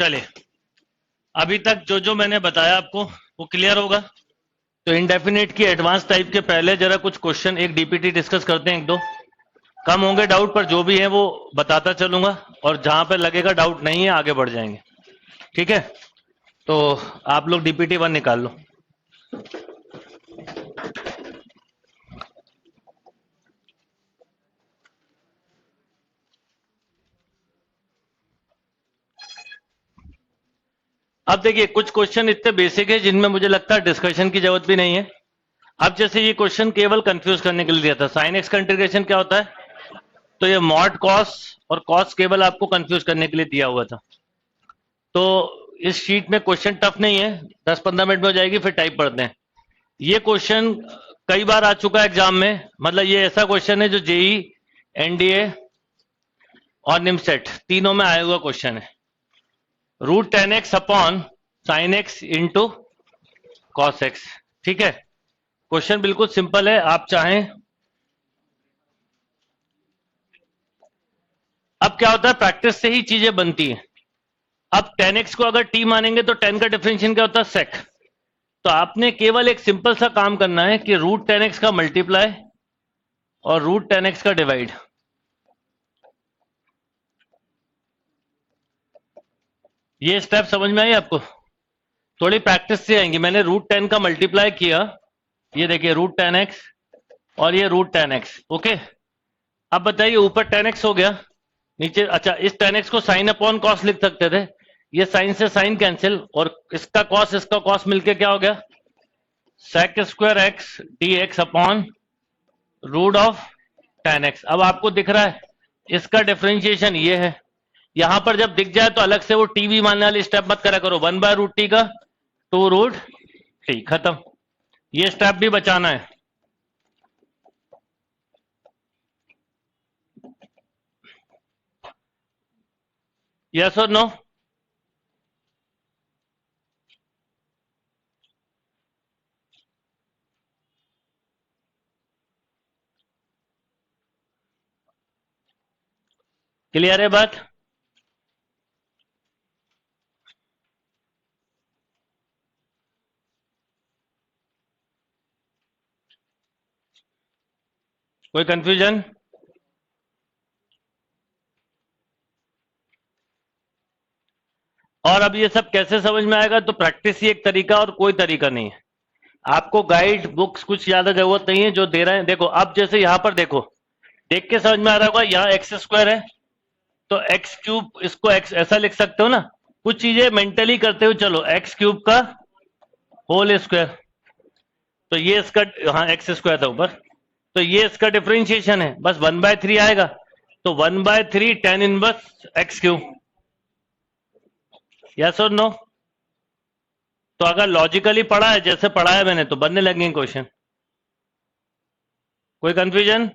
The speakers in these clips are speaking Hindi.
चलिए, अभी तक जो जो मैंने बताया आपको वो क्लियर होगा। तो इंडेफिनिट की एडवांस टाइप के पहले जरा कुछ क्वेश्चन एक डीपीटी डिस्कस करते हैं, एक दो कम होंगे डाउट, पर जो भी है वो बताता चलूंगा, और जहां पे लगेगा डाउट नहीं है आगे बढ़ जाएंगे। ठीक है, तो आप लोग डीपीटी 1 निकाल लो। अब देखिए, कुछ क्वेश्चन इतने बेसिक है जिनमें मुझे लगता है डिस्कशन की जरूरत भी नहीं है। अब जैसे ये क्वेश्चन केवल कंफ्यूज करने के लिए दिया था, साइन एक्स का इंटीग्रेशन क्या होता है, तो ये मॉड कॉस और कॉस केवल आपको कंफ्यूज करने के लिए दिया हुआ था। तो इस शीट में क्वेश्चन टफ नहीं है, 10-15 मिनट में हो जाएगी, फिर टाइप पढ़ते हैं। ये क्वेश्चन कई बार आ चुका है एग्जाम में, मतलब ये ऐसा क्वेश्चन है जो जेई, एनडीए और निमसेट तीनों में आया हुआ क्वेश्चन है। Root 10x upon sine X into cos X. ठीक है, क्वेश्चन बिल्कुल सिंपल है। आप चाहें, अब क्या होता है, प्रैक्टिस से ही चीजें बनती हैं। अब 10x को अगर t मानेंगे तो 10 का डिफरेंशियल क्या होता है, सेक। तो आपने केवल एक सिंपल सा काम करना है कि रूट 10x का मल्टीप्लाई और रूट 10x का डिवाइड। ये स्टेप समझ में आई आपको? थोड़ी प्रैक्टिस से आएंगी। मैंने रूट 10 का मल्टीप्लाई किया, ये देखिए रूट 10x और ये रूट 10x। ओके, अब बताइए, ऊपर 10x हो गया, नीचे, अच्छा इस 10x को साइन अपॉन कॉस लिख सकते थे, ये साइन से साइन कैंसिल, और इसका कॉस मिलके क्या हो गया, sec square X D X upon root of 10x। अब आपको दिख रहा है इसका डिफरेंशिएशन ये है। यहां पर जब दिख जाए तो अलग से वो टी भी मानने वाली स्टेप मत करा करो, 1/√t का 2√t, खत्म। ये स्टेप भी बचाना है। यस और नो? क्लियर है बात? कोई कंफ्यूजन? और अब ये सब कैसे समझ में आएगा, तो प्रैक्टिस ही एक तरीका और कोई तरीका नहीं है। आपको गाइड बुक्स कुछ ज्यादा जरूरत नहीं है, जो दे रहे हैं देखो। अब जैसे यहां पर देखो, देख के समझ में आ रहा होगा, यहाँ एक्स स्क्वायर है तो एक्स क्यूब, इसको एक्स ऐसा लिख सकते हो ना। कुछ चीजें मेंटली करते हो, चलो एक्स क्यूब का होल स्क्वायर, तो ये इसका, हाँ एक्स स्क्वायर था ऊपर, तो ये इसका डिफरेंशिएशन है, बस 1/3 आएगा। तो 1/3 tan inverse x cube. Yes और नो? तो अगर लॉजिकली पढ़ा है, जैसे पढ़ा है मैंने, तो बनने लगेंगे क्वेश्चन। कोई कंफ्यूजन?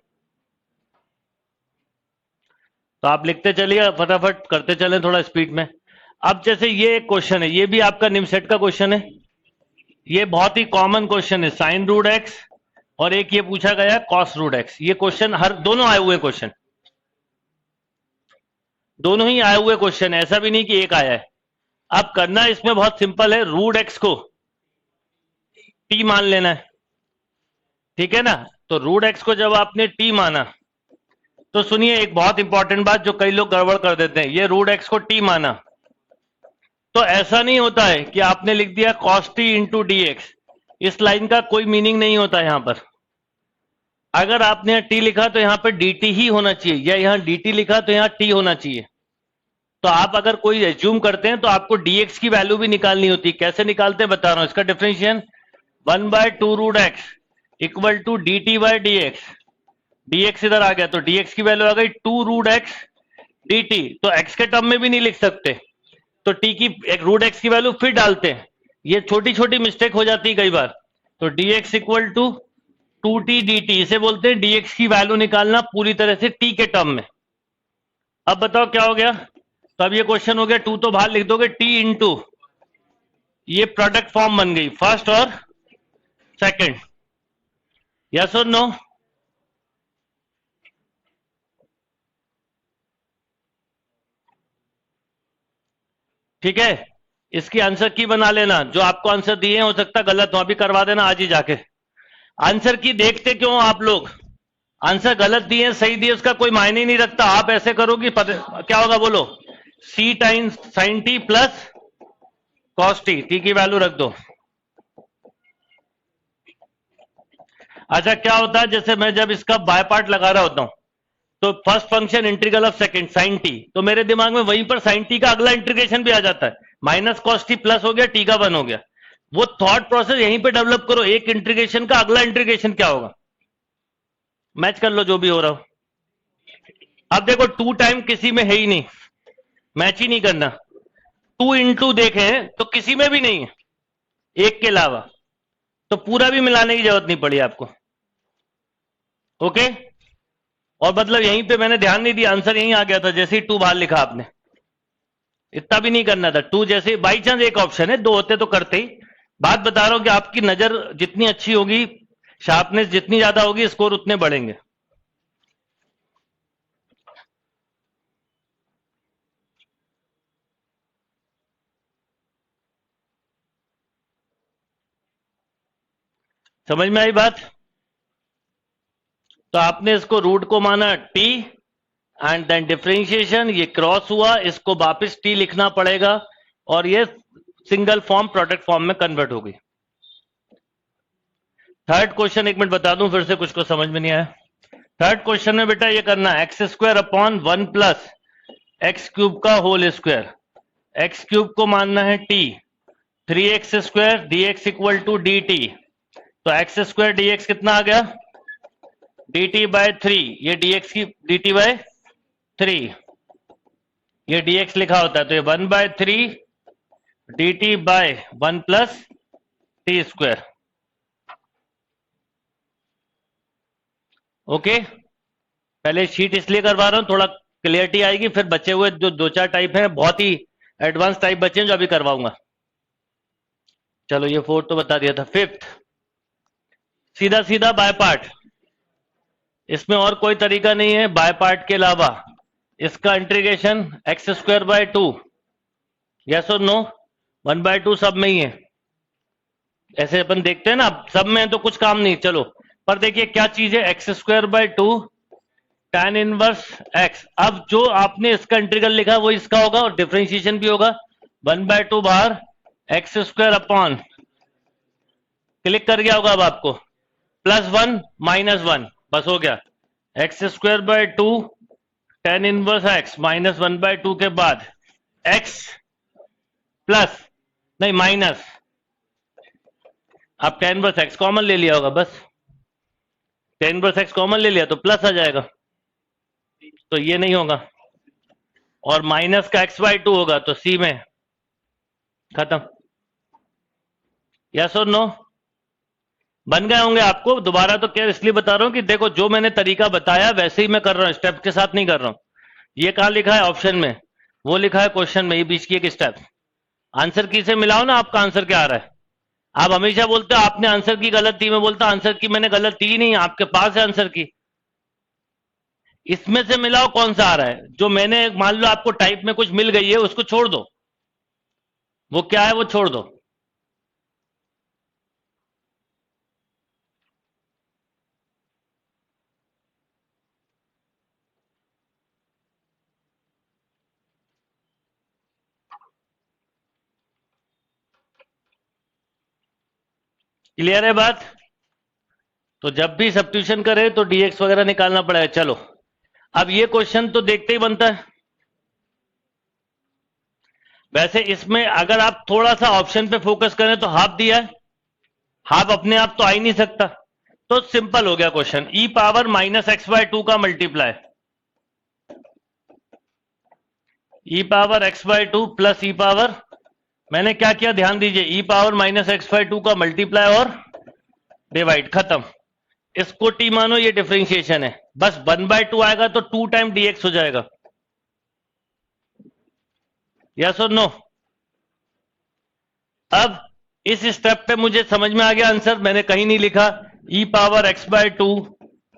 तो आप लिखते चलिए, फटाफट करते चलें थोड़ा स्पीड में। अब जैसे ये एक क्वेश्चन है, ये भी आपका निमसेट का क्वेश्चन है। ये बहुत ही कॉमन क्वेश्चन है, साइन रूट एक्स, और एक ये पूछा गया है कॉस रूट एक्स। ये क्वेश्चन हर दोनों आए हुए क्वेश्चन, दोनों ही आए हुए क्वेश्चन है, ऐसा भी नहीं कि एक आया है। अब करना इसमें बहुत सिंपल है, रूट एक्स को टी मान लेना है। ठीक है ना? तो रूट एक्स को जब आपने टी माना, तो सुनिए एक बहुत इंपॉर्टेंट बात जो कई लोग गड़बड़ कर देते हैं, ये रूट एक्स को टी माना, तो ऐसा नहीं होता है कि आपने लिख दिया cos T into D x. इस लाइन का कोई मीनिंग नहीं होता यहां पर। अगर आपने यहाँ टी लिखा तो यहां पर डी टी ही होना चाहिए, या यहाँ डी टी लिखा तो यहाँ टी होना चाहिए। तो आप अगर कोई एज्यूम करते हैं तो आपको dx की वैल्यू भी निकालनी होती है। कैसे निकालते हैं बता रहा हूं, इसका differentiation 1/2√x equal to D T by D X. dx इधर आ गया तो dx की वैल्यू आ गई 2√x dt। तो x के टर्म में भी नहीं लिख सकते, तो t की एक रूट एक्स की वैल्यू फिर डालते हैं। ये छोटी छोटी मिस्टेक हो जाती है कई बार। तो dx equal to 2t dt, इसे बोलते हैं dx की वैल्यू निकालना पूरी तरह से t के टर्म में। अब बताओ क्या हो गया? तो अब ये क्वेश्चन हो गया, 2 तो बाहर लिख दोगे, t इंटू, ये प्रोडक्ट फॉर्म बन गई फर्स्ट और सेकंड। यस और नो? ठीक है, इसकी आंसर की बना लेना, जो आपको आंसर दिए हो सकता गलत हो, अभी करवा देना आज ही जाके। आंसर की देखते क्यों आप लोग? आंसर गलत दिए सही दिए उसका कोई मायने नहीं रखता। आप ऐसे करोगे क्या होगा बोलो? C times sine T plus cos T, T की वैल्यू रख दो। अच्छा क्या होता है, जैसे मैं जब इसका बाय पार्ट लगा रहा होता हूं तो first function integral of second sine T, तो मेरे दिमाग में वहीं पर साइन टी का अगला इंटीग्रेशन भी आ जाता है, माइनस कॉस टी प्लस हो गया, टी का 1 हो गया। वो थॉट प्रोसेस यहीं पे डेवलप करो, एक इंटीग्रेशन का अगला इंटीग्रेशन क्या होगा, मैच कर लो जो भी हो रहा हो। अब देखो 2 टाइम किसी में है ही नहीं, मैच ही नहीं करना। 2 इंटू देखें तो किसी में भी नहीं है एक के अलावा, तो पूरा भी मिलाने की जरूरत नहीं पड़ी आपको। ओके, और मतलब यहीं पे मैंने ध्यान नहीं दिया, आंसर यहीं आ गया था जैसे ही 2 बाहर लिखा आपने, इतना भी नहीं करना था। 2 जैसे बाई चांस एक ऑप्शन है, 2 होते तो करते ही। बात बता रहा हूं कि आपकी नजर जितनी अच्छी होगी, शार्पनेस जितनी ज्यादा होगी, स्कोर उतने बढ़ेंगे। समझ में आई बात? तो आपने इसको रूट को माना टी एंड देन डिफरेंशिएशन, ये क्रॉस हुआ, इसको वापस टी लिखना पड़ेगा और ये सिंगल फॉर्म प्रोडक्ट फॉर्म में कन्वर्ट हो गई। थर्ड क्वेश्चन एक मिनट बता दूं फिर से, कुछ को समझ में नहीं आया। थर्ड क्वेश्चन में बेटा ये करना है X square upon 1 plus X cube का होल स्क्वायर। एक्स क्यूब को मानना है T, 3x square D x equal to D T. तो एक्स स्क्वायर डी एक्स कितना आ गया? डी टी बाय 3, ये dx की डी टी बाय 3, ये dx लिखा होता है, तो ये 1/3 D T by 1 plus T square. Okay, पहले शीट इसलिए करवा रहा हूं थोड़ा क्लियरिटी आएगी, फिर बचे हुए जो 2-4 टाइप हैं, बहुत ही एडवांस टाइप बचे हैं जो अभी करवाऊंगा। चलो ये 4 तो बता दिया था। फिफ्थ, सीधा सीधा बाय पार्ट, इसमें और कोई तरीका नहीं है बाय पार्ट के अलावा। इसका integration x square by 2, yes और नो? 1/2 सब में ही है, ऐसे अपन देखते हैं ना, सब में है तो कुछ काम नहीं। चलो पर देखिए क्या चीज है, X square by 2 tan inverse x. अब जो आपने इसका इंटीग्रल लिखा वो इसका होगा और डिफरेंशिएशन भी होगा, 1/2 बाहर एक्स स्क्वायर अपॉन, क्लिक कर गया होगा अब आपको, +1 -1, बस हो गया। X square by 2 tan inverse X minus 1/2 के बाद एक्स प्लस नहीं माइनस, आप tan इनवर्स एक्स कॉमन ले लिया होगा, बस tan इनवर्स एक्स कॉमन ले लिया तो प्लस आ जाएगा, तो ये नहीं होगा, और माइनस का x/2 होगा तो सी में खत्म। यस और नो? बन गए होंगे आपको। दोबारा तो क्या इसलिए बता रहा हूं कि देखो जो मैंने तरीका बताया वैसे ही मैं कर रहा हूं, स्टेप के साथ नहीं कर रहा हूं। ये कहां लिखा है? ऑप्शन में, वो लिखा है क्वेश्चन में, ये बीच की एक स्टेप। आंसर की से मिलाओ ना, आपका आंसर क्या आ रहा है। आप हमेशा बोलते हो आपने आंसर की गलत दी, मैं बोलता आंसर की मैंने गलत दी नहीं, आपके पास है आंसर की। इसमें से मिलाओ कौन सा आ रहा है। जो मैंने मान लो आपको टाइप में कुछ मिल गई है उसको छोड़ दो, वो क्या है वो छोड़ दो। क्लियर है बात? तो जब भी सब्स्टिट्यूशन करें तो dx वगैरह निकालना पड़ेगा। चलो अब ये क्वेश्चन तो देखते ही बनता है। वैसे इसमें अगर आप थोड़ा सा ऑप्शन पे फोकस करें तो हाफ दिया है, हाफ अपने आप तो आ ही नहीं सकता, तो सिंपल हो गया क्वेश्चन। e पावर -x/2 का multiply, e power x/2 plus e power, मैंने क्या किया ध्यान दीजिए, e पावर -x/2 का मल्टीप्लाई और डिवाइड, खत्म। इसको t मानो, ये डिफरेंशिएशन है, बस 1/2 आएगा तो 2 टाइम dx हो जाएगा। यस और नो? अब इस स्टेप पे मुझे समझ में आ गया आंसर, मैंने कहीं नहीं लिखा e power x/2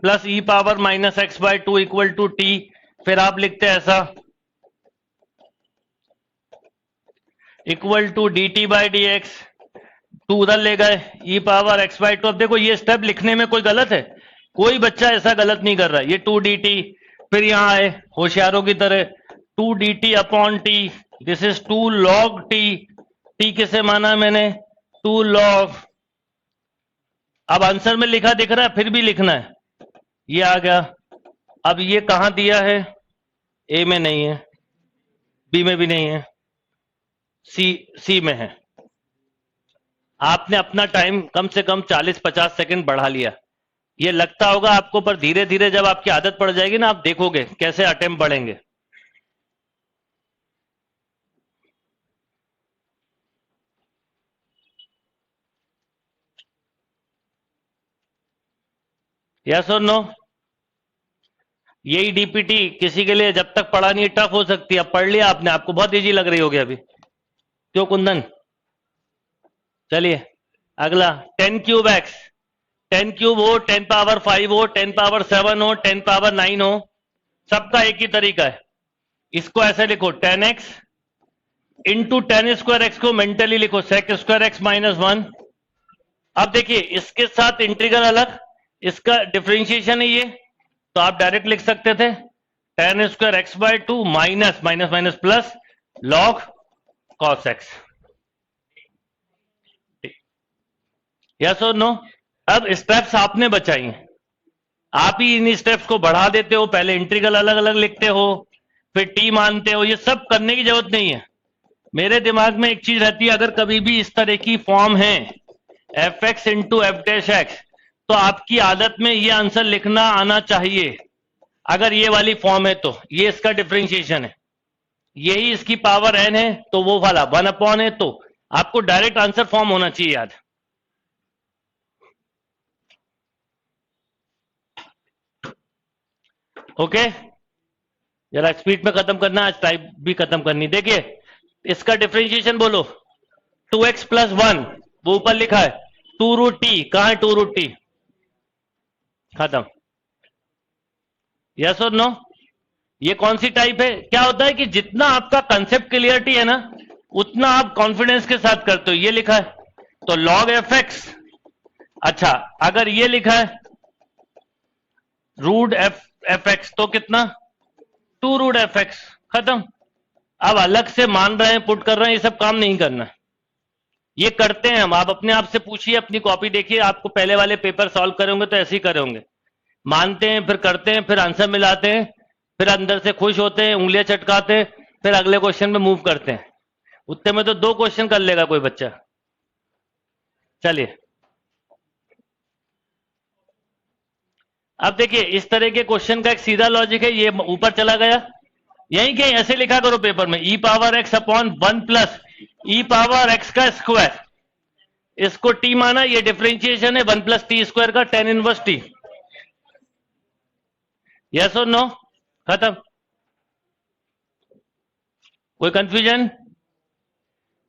plus e power -x/2 equal to T, फिर आप लिखते हैं ऐसा, equal to D T by D X, two उधर ले गए E power X by two. अब देखो ये स्टेप लिखने में कोई गलत है? कोई बच्चा ऐसा गलत नहीं कर रहा है। ये टू डी टी, फिर यहां आए होशियारों की तरह two D T upon T, this is two log T. T किसे माना मैंने? To log. अब आंसर में लिखा दिख रहा है, फिर भी लिखना है। ये आ गया। अब ये कहां दिया है? ए में नहीं है, बी में भी नहीं है, सी में है। आपने अपना टाइम कम से कम 40-50 सेकंड बढ़ा लिया। ये लगता होगा आपको, पर धीरे धीरे जब आपकी आदत पड़ जाएगी ना, आप देखोगे कैसे अटेम्प्ट बढ़ेंगे। यस और नो? यही डीपीटी किसी के लिए जब तक पढ़ा नहीं टफ हो सकती है। अब पढ़ लिया आपने, आपको बहुत इजी लग रही होगी अभी, क्यों कुंदन? चलिए अगला 10 क्यूब एक्स। 10 क्यूब हो, 10 पावर 5 हो, 10 पावर 7 हो, 10 पावर 9 हो, सबका एक ही तरीका है। इसको ऐसे लिखो 10x इंटू 10 स्क्वायर एक्स को मेंटली लिखो सेक स्क्वायर एक्स माइनस 1। अब देखिए इसके साथ इंटीग्रल अलग, इसका डिफरेंशिएशन है ये, तो आप डायरेक्ट लिख सकते थे 10 square x by 2 minus minus minus plus log cos X. Yes और नो? अब स्टेप्स आपने बचाई हैं, आप ही इन स्टेप्स को बढ़ा देते हो। पहले इंटीग्रल अलग अलग लिखते हो, फिर टी मानते हो। ये सब करने की जरूरत नहीं है। मेरे दिमाग में एक चीज रहती है, अगर कभी भी इस तरह की फॉर्म है F x into F dash x, तो आपकी आदत में ये आंसर लिखना आना चाहिए। अगर ये वाली फॉर्म है तो ये इसका डिफरेंशिएशन है, यही इसकी पावर एन है, तो वो वाला 1 अपॉन है, तो आपको डायरेक्ट आंसर फॉर्म होना चाहिए याद। ओके, जरा स्पीड में खत्म करना, आज टाइप भी खत्म करनी। देखिए इसका डिफरेंशिएशन बोलो 2x प्लस 1, वो ऊपर लिखा है 2 रूट टी, कहां है 2 रूट टी? खत्म। यस और नो? ये कौन सी टाइप है? क्या होता है कि जितना आपका कंसेप्ट क्लियरिटी है ना, उतना आप कॉन्फिडेंस के साथ करते हो। ये लिखा है तो लॉग एफ एक्स। अच्छा, अगर ये लिखा है रूट एफ एक्स, तो कितना? 2 रूट एफ एक्स। खत्म। अब अलग से मान रहे हैं, पुट कर रहे हैं, ये सब काम नहीं करना। ये करते हैं हम। आप अपने आप से पूछिए, अपनी कॉपी देखिए, आपको पहले वाले पेपर सॉल्व करे होंगे तो ऐसे ही करे होंगे। मानते हैं, फिर करते हैं, फिर आंसर मिलाते हैं, फिर अंदर से खुश होते हैं, उंगलियां चटकाते हैं, फिर अगले क्वेश्चन में मूव करते हैं। उतने में तो 2 क्वेश्चन कर लेगा कोई बच्चा। चलिए अब देखिए, इस तरह के क्वेश्चन का एक सीधा लॉजिक है। ये ऊपर चला गया, यही कहीं ऐसे लिखा करो पेपर में, ई पावर एक्स अपॉन 1 प्लस ई पावर एक्स का स्क्वायर। इसको टी माना, ये डिफरेंशिएशन है 1 प्लस टी स्क्वायर का, टेन इनवर्स टी। यस और नो? खत्म। कोई कंफ्यूजन?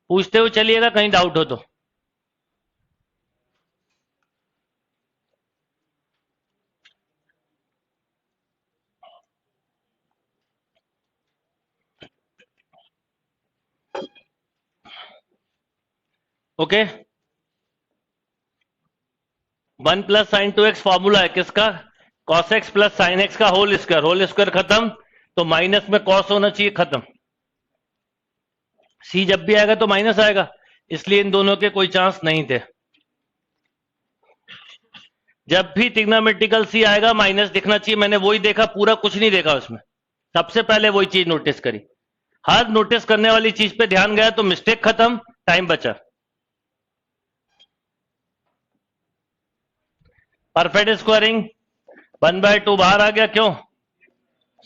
पूछते हुए चलिएगा, कहीं डाउट हो तो। Okay, 1 plus sign 2x formula है किसका? Cos x plus sine x का होल स्क्वायर। होल स्क्वायर खत्म, तो माइनस में कॉस होना चाहिए। खत्म। सी जब भी आएगा तो माइनस आएगा, इसलिए इन दोनों के कोई चांस नहीं थे। जब भी ट्रिग्नोमेट्रिकल सी आएगा माइनस दिखना चाहिए। मैंने वही देखा, पूरा कुछ नहीं देखा उसमें, सबसे पहले वही चीज नोटिस करी। हर नोटिस करने वाली चीज पे ध्यान गया तो मिस्टेक खत्म, टाइम बचा। परफेक्ट स्क्वायरिंग 1/2 बाहर आ गया, क्यों?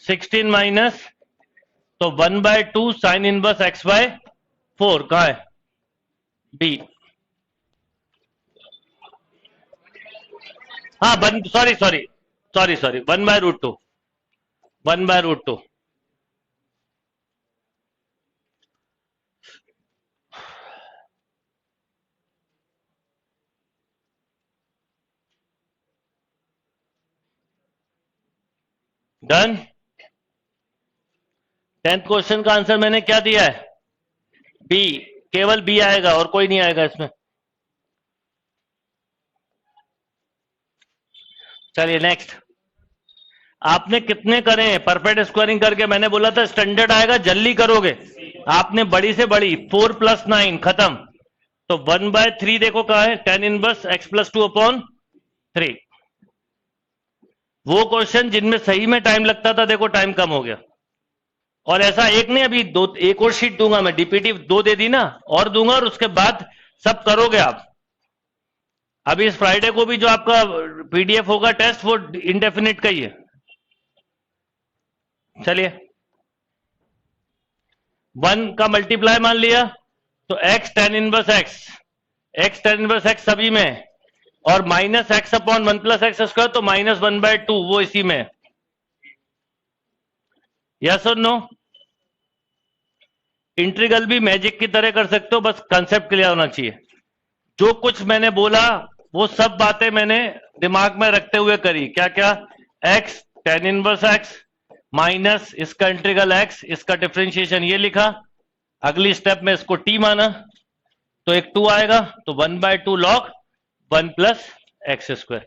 16 माइनस, तो 1/2 साइन इनवर्स एक्स बाय 4 कहां है? बी। हाँ, sorry sorry sorry sorry 1/√2, 1/√2। Done. 10th question का आंसर मैंने क्या दिया है? बी। केवल बी आएगा और कोई नहीं आएगा इसमें। चलिए नेक्स्ट। आपने कितने करे हैं परफेक्ट स्क्वायरिंग करके? मैंने बोला था स्टैंडर्ड आएगा, जल्दी करोगे। आपने बड़ी से बड़ी 4 + 9 खत्म। तो 1/3 देखो कहां है, tan इनवर्स x + 2/3। वो क्वेश्चन जिनमें सही में टाइम लगता था, देखो टाइम कम हो गया। और ऐसा एक नहीं, अभी दो एक और शीट दूंगा मैं, डीपीटी 2 दे दी ना, और दूंगा, और उसके बाद सब करोगे आप। अभी इस फ्राइडे को भी जो आपका पीडीएफ होगा टेस्ट, वो इंडेफिनिट का ही है। चलिए 1 का मल्टीप्लाई मान लिया, तो x tan इनवर्स x सभी में है, और -x/1 + x², तो -1/2 वो इसी में है। यस और नो? इंटीग्रल भी मैजिक की तरह कर सकते हो, बस कंसेप्ट क्लियर होना चाहिए। जो कुछ मैंने बोला वो सब बातें मैंने दिमाग में रखते हुए करी। क्या क्या? x tan inverse x minus इसका इंटीग्रल x, इसका डिफरेंशिएशन ये लिखा। अगली स्टेप में इसको t माना, तो एक 2 आएगा, तो 1/2 log 1 + x²।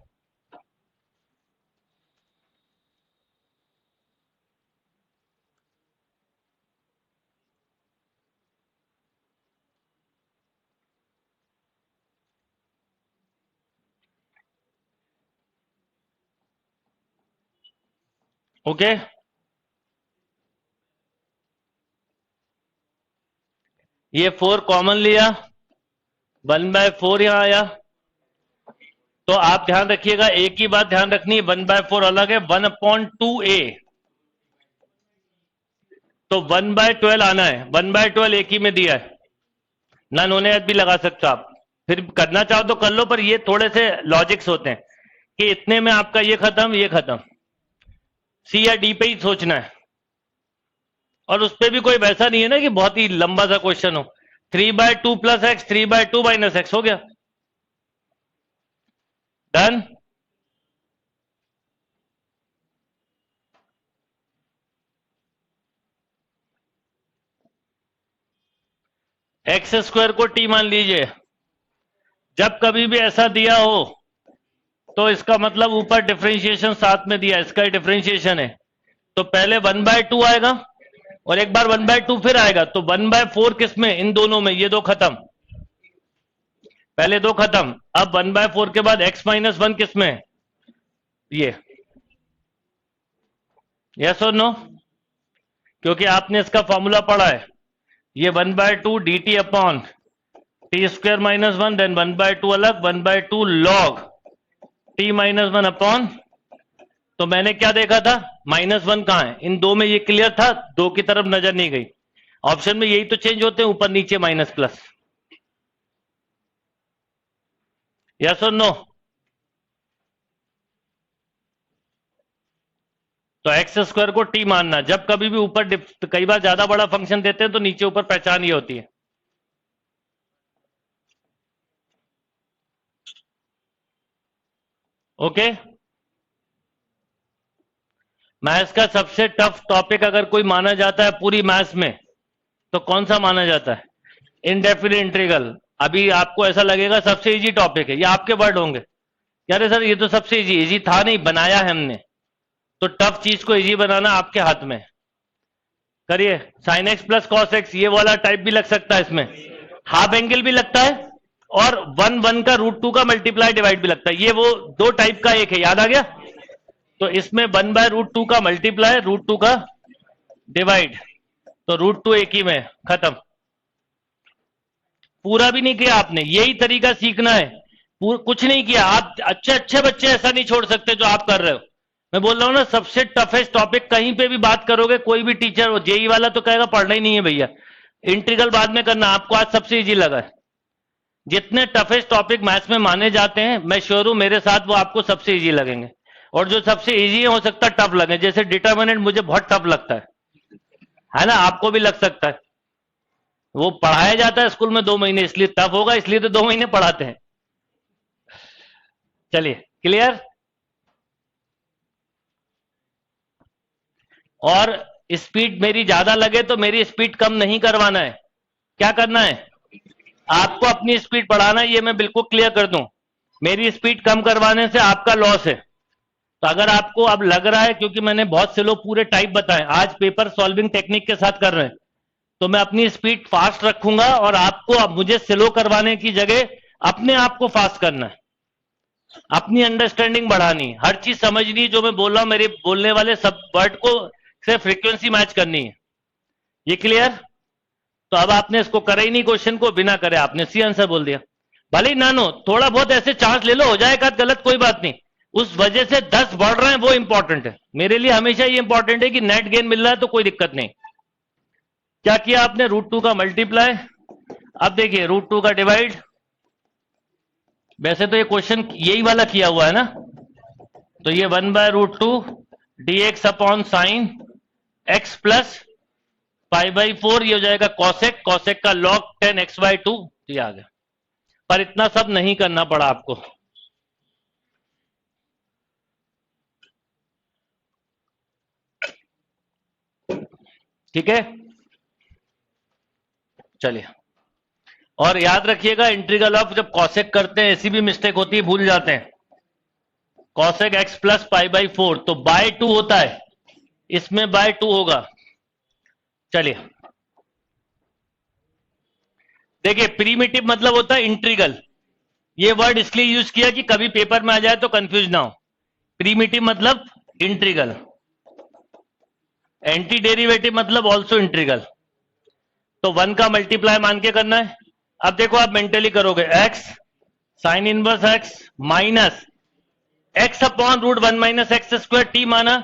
ओके, ये 4 कॉमन लिया, 1/4 यहां आया। तो आप ध्यान रखिएगा, एक ही बात ध्यान रखनी है, 1/4 अलग है, 1/2a, तो 1/12 आना है। 1/12 एक ही में दिया है, नन होने भी लगा सकते हो आप, फिर करना चाहो तो कर लो, पर ये थोड़े से लॉजिक्स होते हैं कि इतने में आपका ये खत्म, ये खत्म। सी या डी पे ही सोचना है, और उस पर भी कोई वैसा नहीं है ना कि बहुत ही लंबा सा क्वेश्चन हो। 3/2 + x, 3/2 - x हो गया, डन। x² को t मान लीजिए। जब कभी भी ऐसा दिया हो तो इसका मतलब ऊपर डिफरेंशिएशन साथ में दिया, इसका डिफरेंशिएशन है, तो पहले 1/2 आएगा, और एक बार 1/2 फिर आएगा, तो 1/4 किस में? इन दोनों में, ये दो खत्म, पहले दो खत्म। अब 1/4 के बाद x - 1 किस में? ये। यस और नो? क्योंकि आपने इसका फॉर्मूला पढ़ा है, ये 1/2 dt अपॉन t² - 1, देन 1/2 अलग, 1/2 log t - 1 अपॉन, तो मैंने क्या देखा था, -1 कहां है? इन दो में ये क्लियर था, दो की तरफ नजर नहीं गई। ऑप्शन में यही तो चेंज होते हैं, ऊपर नीचे माइनस प्लस। यस और नो? तो x² को t मानना, जब कभी भी ऊपर, कई बार ज्यादा बड़ा फंक्शन देते हैं तो नीचे ऊपर पहचान ये होती है। ओके, मैथ्स का सबसे टफ टॉपिक अगर कोई माना जाता है पूरी मैथ्स में, तो कौन सा माना जाता है? Indefinite integral. अभी आपको ऐसा लगेगा सबसे इजी टॉपिक है, ये आपके वर्ड होंगे, यार सर ये तो सबसे इजी, इजी था नहीं, बनाया है हमने। तो टफ चीज को इजी बनाना आपके हाथ में। करिए, sin x + cos x, ये वाला टाइप भी लग सकता है, इसमें हाफ एंगल भी लगता है, और 1 का √2 का मल्टीप्लाई डिवाइड भी लगता है। ये वो दो टाइप का एक है, याद आ गया? तो इसमें 1/√2 का मल्टीप्लाई, √2 का डिवाइड, तो √2 एक ही में, खत्म। पूरा भी नहीं किया आपने, यही तरीका सीखना है, कुछ नहीं किया। आप अच्छे अच्छे बच्चे ऐसा नहीं छोड़ सकते जो आप कर रहे हो। मैं बोल रहा हूं ना, सबसे टफेस्ट टॉपिक कहीं पे भी बात करोगे, कोई भी टीचर हो, जेई वाला तो कहेगा पढ़ना ही नहीं है भैया, इंटीग्रल बाद में करना, आपको आज सबसे इजी लगा है। जितने टफेस्ट टॉपिक मैथ्स में माने जाते हैं, मैं श्योर हूं मेरे साथ वो आपको सबसे इजी लगेंगे, और जो सबसे इजी है हो सकता है टफ लगे। जैसे डिटर्मिनेंट मुझे बहुत टफ लगता है ना? आपको भी लग सकता है। वो पढ़ाया जाता है स्कूल में 2 महीने, इसलिए टफ होगा, इसलिए तो 2 महीने पढ़ाते हैं। चलिए, क्लियर? और स्पीड मेरी ज्यादा लगे तो मेरी स्पीड कम नहीं करवाना है। क्या करना है? आपको अपनी स्पीड बढ़ाना है, ये मैं बिल्कुल क्लियर कर दूं। मेरी स्पीड कम करवाने से आपका लॉस है। तो अगर आपको अब लग रहा है, क्योंकि मैंने बहुत से लोग पूरे टाइप बताए, आज पेपर सॉल्विंग टेक्निक के साथ कर रहे हैं, तो मैं अपनी स्पीड फास्ट रखूंगा और आपको अब मुझे स्लो करवाने की जगह अपने आप को फास्ट करना है, अपनी अंडरस्टैंडिंग बढ़ानी है, हर चीज समझनी है। जो मैं बोल रहा हूं मेरे बोलने वाले सब वर्ड को से फ्रीक्वेंसी मैच करनी है। ये क्लियर? तो अब आपने इसको करे ही नहीं, क्वेश्चन को बिना करे आपने सी आंसर बोल दिया। भले ही नानो थोड़ा बहुत ऐसे चांस ले लो, हो जाएगा गलत, कोई बात नहीं। उस वजह से 10 बढ़ रहे हैं वो इंपॉर्टेंट है मेरे लिए। हमेशा ये इंपॉर्टेंट है कि नेट गेन मिल रहा है तो कोई दिक्कत नहीं। क्या किया आपने? √2 का मल्टीप्लाई, अब देखिए √2 का डिवाइड। वैसे तो ये क्वेश्चन यही वाला किया हुआ है ना, तो ये 1/√2 dx upon sine x plus π/4, ये हो जाएगा कॉसेक, कॉसेक का log 10x/2, ये आ गया। पर इतना सब नहीं करना पड़ा आपको। ठीक है, चलिए। और याद रखिएगा इंटीग्रल ऑफ जब कॉसेक करते हैं ऐसी भी मिस्टेक होती है, भूल जाते हैं। कॉसेक x प्लस π/4 तो /2 होता है, इसमें /2 होगा। चलिए देखिए, प्रीमिटिव मतलब होता है इंटीग्रल। ये वर्ड इसलिए यूज किया कि कभी पेपर में आ जाए तो कंफ्यूज ना हो। प्रीमिटिव मतलब इंटीग्रल, एंटी डेरिवेटिव मतलब ऑल्सो इंटीग्रल। तो 1 का मल्टीप्लाई मान के करना है। अब देखो आप मेंटली करोगे, x sine inverse x minus x upon √1 minus x square t माना,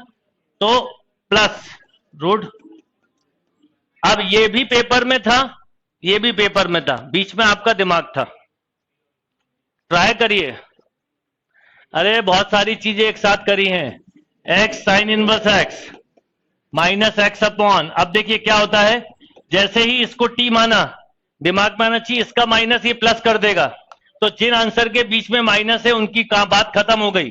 तो प्लस रूट। अब ये भी पेपर में था, ये भी पेपर में था, बीच में आपका दिमाग था। ट्राई करिए। अरे बहुत सारी चीजें एक साथ करी हैं। x sine inverse x minus x upon, अब देखिए क्या होता है, जैसे ही इसको t माना, दिमाग में आना चाहिए इसका माइनस ये प्लस कर देगा, तो जिन आंसर के बीच में माइनस है उनकी बात खत्म हो गई।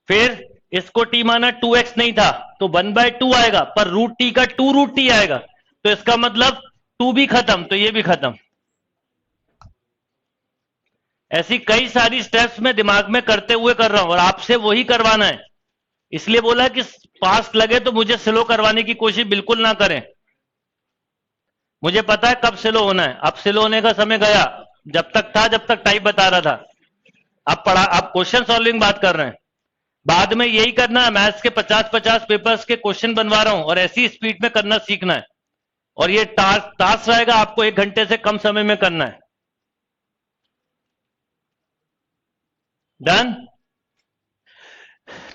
फिर इसको t माना 2x नहीं था तो 1/2 आएगा, पर √t का 2√t आएगा, तो इसका मतलब 2 भी खत्म, तो ये भी खत्म। ऐसी कई सारी स्टेप्स में दिमाग में करते हुए कर रहा हूं और आपसे वही करवाना है। इसलिए बोला कि फास्ट लगे तो मुझे स्लो करवाने की कोशिश बिल्कुल ना करें। मुझे पता है कब स्लो होना है, अब स्लो होने का समय गया। जब तक था, जब तक टाइप बता रहा था, अब क्वेश्चन सॉल्विंग बात कर रहे हैं। बाद में यही करना है, मैथ्स के 50-50 पेपर्स के क्वेश्चन बनवा रहा हूं और ऐसी स्पीड में करना सीखना है। और ये टास्क रहेगा, आपको 1 घंटे से कम समय में करना है। डन?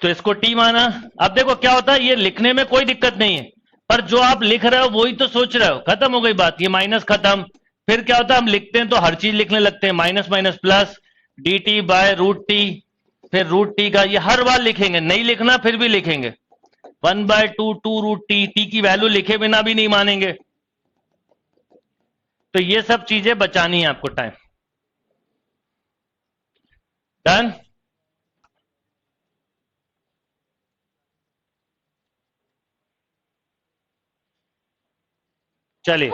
तो इसको टी माना। अब देखो क्या होता है, ये लिखने में कोई दिक्कत नहीं है, पर जो आप लिख रहे हो वही तो सोच रहे हो। खत्म हो गई बात, ये माइनस खत्म। फिर क्या होता है, हम लिखते हैं तो हर चीज लिखने लगते हैं, माइनस माइनस प्लस dt/√t, फिर √t का ये हर बार लिखेंगे, नहीं लिखना फिर भी लिखेंगे। 1/2 2√t, t की वैल्यू लिखे बिना भी नहीं मानेंगे। तो ये सब चीजें बचानी है आपको टाइम। डन? चलिए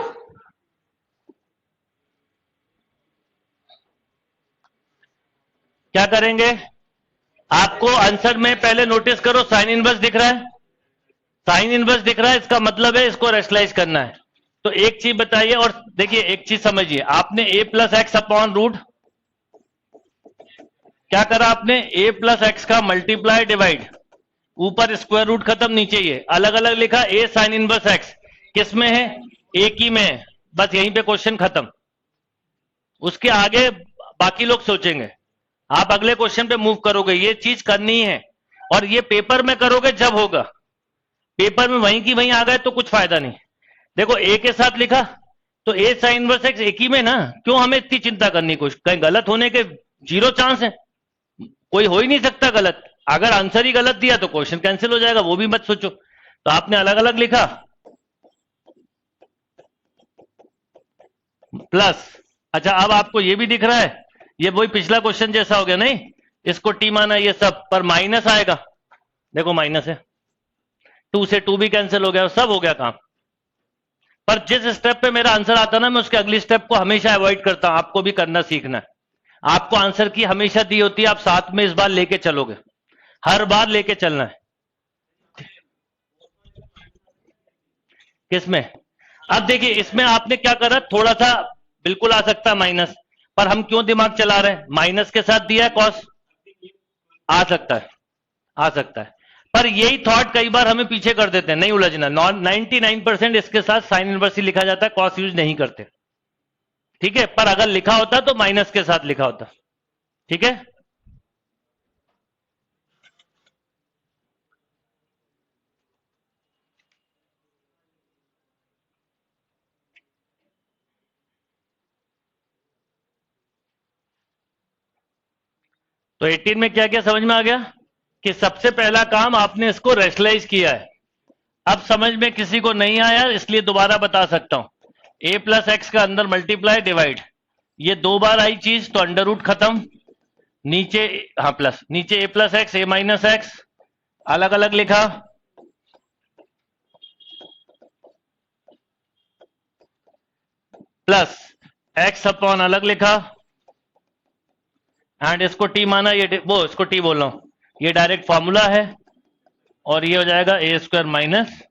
क्या करेंगे, आपको आंसर में पहले नोटिस करो, साइन इनवर्स दिख रहा है, साइन इनवर्स दिख रहा है, इसका मतलब है इसको रेशनलाइज करना है। तो एक चीज बताइए, और देखिए एक चीज समझिए, आपने a plus X upon root क्या करा, आपने a प्लस एक्स का मल्टीप्लाई डिवाइड, ऊपर स्क्वायर रूट खत्म, नीचे ये अलग अलग लिखा, a साइन इनवर्स एक्स किस में है, एक ही में है, बस यहीं पे क्वेश्चन खत्म। उसके आगे बाकी लोग सोचेंगे, आप अगले क्वेश्चन पे मूव करोगे। ये चीज करनी है, और ये पेपर में करोगे जब होगा। पेपर में वहीं की वहीं आ गए तो कुछ फायदा नहीं। देखो a के साथ लिखा तो a साइन इनवर्स एक्स एक ही में ना, क्यों हमें इतनी चिंता करनी, कुछ कहीं गलत होने के 0 चांस है, कोई हो ही नहीं सकता गलत। अगर आंसर ही गलत दिया तो क्वेश्चन कैंसिल हो जाएगा, वो भी मत सोचो। तो आपने अलग अलग लिखा, प्लस। अच्छा अब आपको ये भी दिख रहा है, ये वही पिछला क्वेश्चन जैसा हो गया नहीं, इसको टी माना, ये सब पर माइनस आएगा, देखो माइनस है, 2 से 2 भी कैंसिल हो गया, सब हो गया काम। पर जिस स्टेप पे मेरा आंसर आता है ना, मैं उसके अगली स्टेप को हमेशा अवॉइड करता हूं। आपको भी करना सीखना है। आपको आंसर की हमेशा दी होती है, आप साथ में इस बार लेके चलोगे, हर बार लेके चलना है। किसमें? अब देखिए, इसमें आपने क्या करा, थोड़ा सा बिल्कुल आ सकता है माइनस, पर हम क्यों दिमाग चला रहे हैं? माइनस के साथ दिया है कॉस, आ सकता है, आ सकता है। पर यही थॉट कई बार हमें पीछे कर देते हैं। नहीं उलझना, 99% इसके साथ साइन इनवर्स ही लिखा जाता है, कॉस यूज नहीं करते। ठीक है, पर अगर लिखा होता तो माइनस के साथ लिखा होता। ठीक है, तो 18 में क्या क्या समझ में आ गया कि सबसे पहला काम आपने इसको रेशनलाइज किया है। अब समझ में किसी को नहीं आया, इसलिए दोबारा बता सकता हूं। ए प्लस एक्स का अंदर मल्टीप्लाई डिवाइड, ये 2 बार आई चीज तो अंडर रूट खत्म, नीचे हाँ प्लस, नीचे ए प्लस एक्स, ए माइनस एक्स अलग अलग लिखा, प्लस एक्स अपॉन अलग लिखा, एंड इसको टी माना, ये वो इसको टी बोल रहा हूं, ये डायरेक्ट फॉर्मूला है, और ये हो जाएगा ए स्क्वायर माइनस।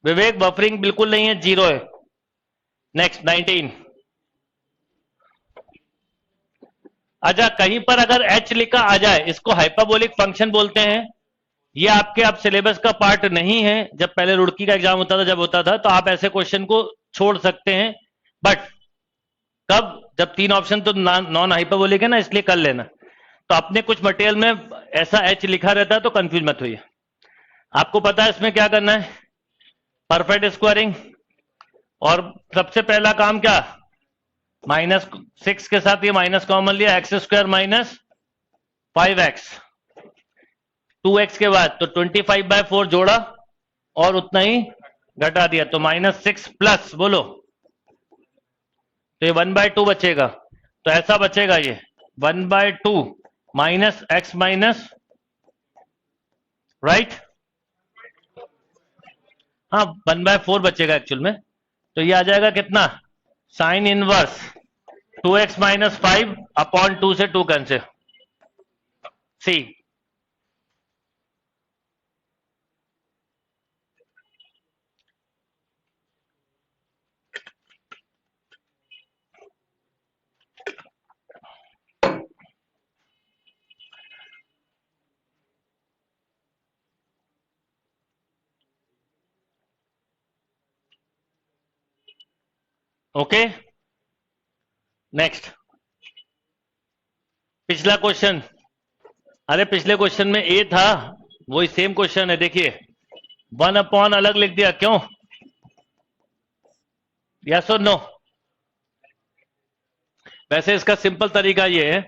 विवेक बफरिंग बिल्कुल नहीं है, 0 है। नेक्स्ट 19। अच्छा, कहीं पर अगर h लिखा आ जाए, इसको हाइपरबोलिक फंक्शन बोलते हैं। ये आपके अब सिलेबस का पार्ट नहीं है। जब पहले रुड़की का एग्जाम होता था, जब होता था, तो आप ऐसे क्वेश्चन को छोड़ सकते हैं, बट कब? जब 3 ऑप्शन तो नॉन हाइपरबोलिक है ना, इसलिए कर लेना। तो अपने कुछ मटेरियल में ऐसा h लिखा रहता है, तो कंफ्यूज मत होइए। आपको पता है इसमें क्या करना है, परफेक्ट स्क्वायरिंग। और सबसे पहला काम क्या, -6 के साथ ये माइनस कॉमन लिया, x square minus 5x, 2x के बाद तो 25/4 जोड़ा और उतना ही घटा दिया, तो -6 प्लस बोलो, तो ये 1/2 बचेगा। तो ऐसा बचेगा ये 1/2 माइनस एक्स माइनस, राइट? हाँ, 1/4 बचेगा एक्चुअल में। तो ये आ जाएगा कितना, sine inverse 2x minus 5 upon 2 से 2 कैंसिल, सी। ओके, नेक्स्ट पिछला क्वेश्चन। अरे पिछले क्वेश्चन में ए था, वही सेम क्वेश्चन है। देखिए 1 अपॉन अलग लिख दिया, क्यों? यस और नो? वैसे इसका सिंपल तरीका ये है,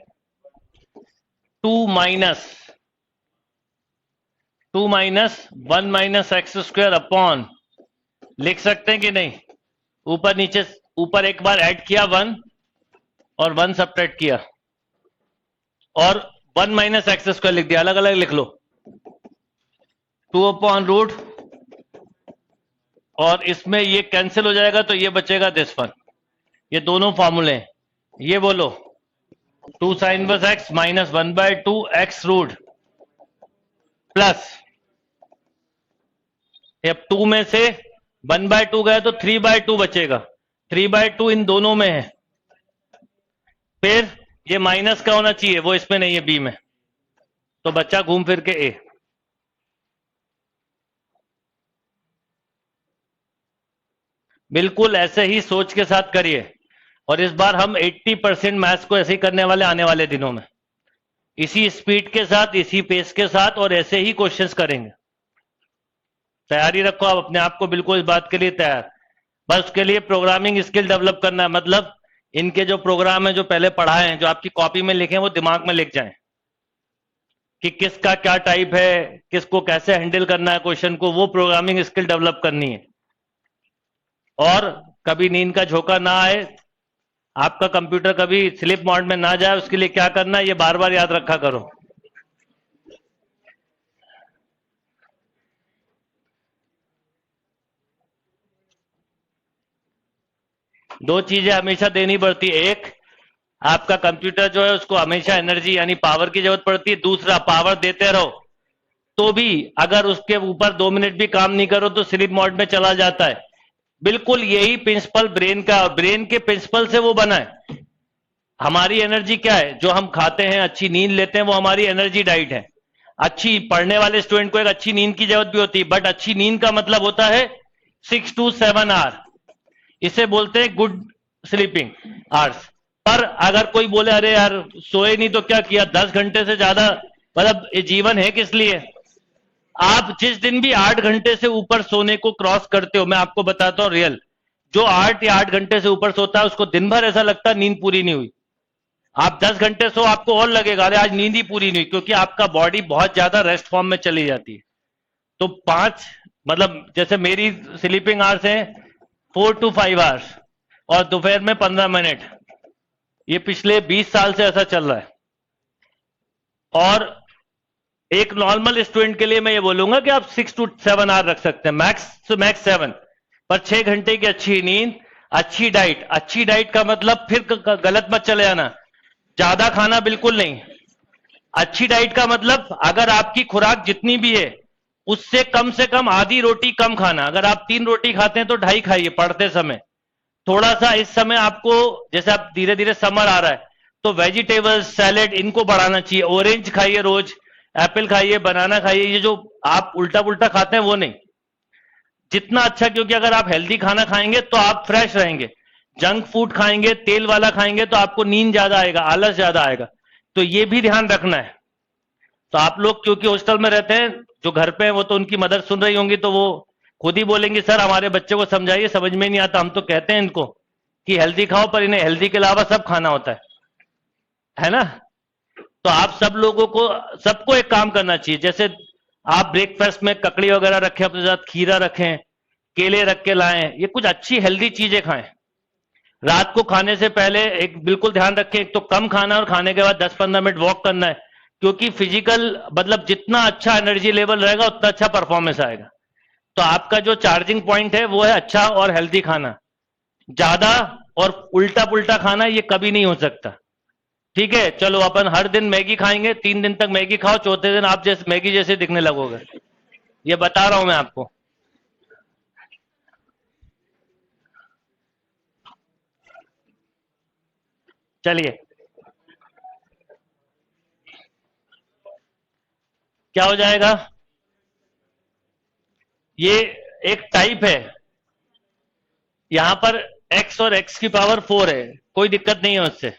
2 minus 1 minus x square upon, लिख सकते हैं कि नहीं? ऊपर नीचे, ऊपर एक बार ऐड किया 1 और 1 सब्ट्रैक्ट किया, और 1 माइनस एक्स स्क्वायर लिख दिया, अलग अलग लिख लो, 2 अपॉन रूट, और इसमें ये कैंसिल हो जाएगा, तो ये बचेगा दिस वन। ये दोनों फॉर्मूले हैं, ये बोलो 2 sine inverse X minus 1/2 X root plus, अब 2 में से 1/2 गया तो 3/2 बचेगा, 3/2 इन दोनों में है। फिर ये माइनस का होना चाहिए, वो इसमें नहीं है, बी में, तो बच्चा घूम फिर के ए। बिल्कुल ऐसे ही सोच के साथ करिए। और इस बार हम 80% मैथ्स को ऐसे ही करने वाले आने वाले दिनों में, इसी स्पीड के साथ, इसी पेस के साथ, और ऐसे ही क्वेश्चंस करेंगे। तैयारी रखो आप अपने आप को बिल्कुल इस बात के लिए तैयार। बस उसके लिए प्रोग्रामिंग स्किल डेवलप करना है, मतलब इनके जो प्रोग्राम है, जो पहले पढ़ाए हैं, जो आपकी कॉपी में लिखे हैं, वो दिमाग में लिख जाएं कि किसका क्या टाइप है, किसको कैसे हैंडल करना है क्वेश्चन को, वो प्रोग्रामिंग स्किल डेवलप करनी है। और कभी नींद का झोंका ना आए, आपका कंप्यूटर कभी स्लिप मोड में ना जाए, उसके लिए क्या करना है, ये बार बार याद रखा करो। दो चीजें हमेशा देनी पड़ती है। एक, आपका कंप्यूटर जो है उसको हमेशा एनर्जी यानी पावर की जरूरत पड़ती है। दूसरा, पावर देते रहो तो भी अगर उसके ऊपर 2 मिनट भी काम नहीं करो तो स्लीप मोड में चला जाता है। बिल्कुल यही प्रिंसिपल ब्रेन का, और ब्रेन के प्रिंसिपल से वो बना है। हमारी एनर्जी क्या है? जो हम खाते हैं, अच्छी नींद लेते हैं, वो हमारी एनर्जी डाइट है। अच्छी पढ़ने वाले स्टूडेंट को एक अच्छी नींद की जरूरत भी होती है, बट अच्छी नींद का मतलब होता है 6 to 7 आवर। इसे बोलते हैं गुड स्लीपिंग आवर्स। पर अगर कोई बोले अरे यार सोए नहीं तो क्या किया, 10 घंटे से ज्यादा, मतलब ये जीवन है किस लिए? आप जिस दिन भी 8 घंटे से ऊपर सोने को क्रॉस करते हो, मैं आपको बताता हूं रियल, जो 8 या 8 घंटे से ऊपर सोता है उसको दिन भर ऐसा लगता है नींद पूरी नहीं हुई। आप 10 घंटे सो, आपको और लगेगा अरे आज नींद ही पूरी नहीं हुई, क्योंकि आपका बॉडी बहुत ज्यादा रेस्ट फॉर्म में चली जाती है। तो 5, मतलब जैसे मेरी स्लीपिंग आवर्स है 4 to 5 आवर्स, और दोपहर में 15 मिनट। ये पिछले 20 साल से ऐसा चल रहा है। और एक नॉर्मल स्टूडेंट के लिए मैं ये बोलूंगा कि आप 6 to 7 आवर रख सकते हैं, मैक्स टू मैक्स 7, पर 6 घंटे की अच्छी नींद, अच्छी डाइट। अच्छी डाइट का मतलब फिर गलत मत चले जाना, ज्यादा खाना बिल्कुल नहीं। अच्छी डाइट का मतलब अगर आपकी खुराक जितनी भी है उससे कम आधी रोटी कम खाना। अगर आप 3 रोटी खाते हैं तो 2.5 खाइए पढ़ते समय। थोड़ा सा इस समय आपको, जैसे आप धीरे धीरे समर आ रहा है तो वेजिटेबल्स, सैलेड, इनको बढ़ाना चाहिए। ऑरेंज खाइए रोज, एप्पल खाइए, बनाना खाइए। ये जो आप उल्टा पुल्टा खाते हैं वो नहीं, जितना अच्छा, क्योंकि अगर आप हेल्दी खाना खाएंगे तो आप फ्रेश रहेंगे। जंक फूड खाएंगे, तेल वाला खाएंगे तो आपको नींद ज्यादा आएगा, आलस ज्यादा आएगा। तो ये भी ध्यान रखना है। तो आप लोग क्योंकि हॉस्टल में रहते हैं, जो घर पे हैं वो तो उनकी मदर सुन रही होंगी, तो वो खुद ही बोलेंगे सर हमारे बच्चे को समझाइए, समझ में नहीं आता। हम तो कहते हैं इनको कि हेल्दी खाओ, पर इन्हें हेल्दी के अलावा सब खाना होता है ना? तो आप सब लोगों को, सबको एक काम करना चाहिए। जैसे आप ब्रेकफास्ट में ककड़ी वगैरह रखें अपने साथ, खीरा रखें, केले रख के लाएं, ये कुछ अच्छी हेल्दी चीजें खाएं। रात को खाने से पहले एक बिल्कुल ध्यान रखें, एक तो कम खाना और खाने के बाद 10-15 मिनट वॉक करना है, क्योंकि फिजिकल मतलब जितना अच्छा एनर्जी लेवल रहेगा उतना अच्छा परफॉर्मेंस आएगा। तो आपका जो चार्जिंग पॉइंट है वो है अच्छा और हेल्दी खाना। ज्यादा और उल्टा पुल्टा खाना ये कभी नहीं हो सकता। ठीक है, चलो अपन हर दिन मैगी खाएंगे, 3 दिन तक मैगी खाओ, चौथे दिन आप जैसे मैगी जैसे दिखने लगोगे। ये बता रहा हूं मैं आपको। चलिए, क्या हो जाएगा? ये एक टाइप है, यहां पर x और x की पावर 4 है, कोई दिक्कत नहीं है उससे।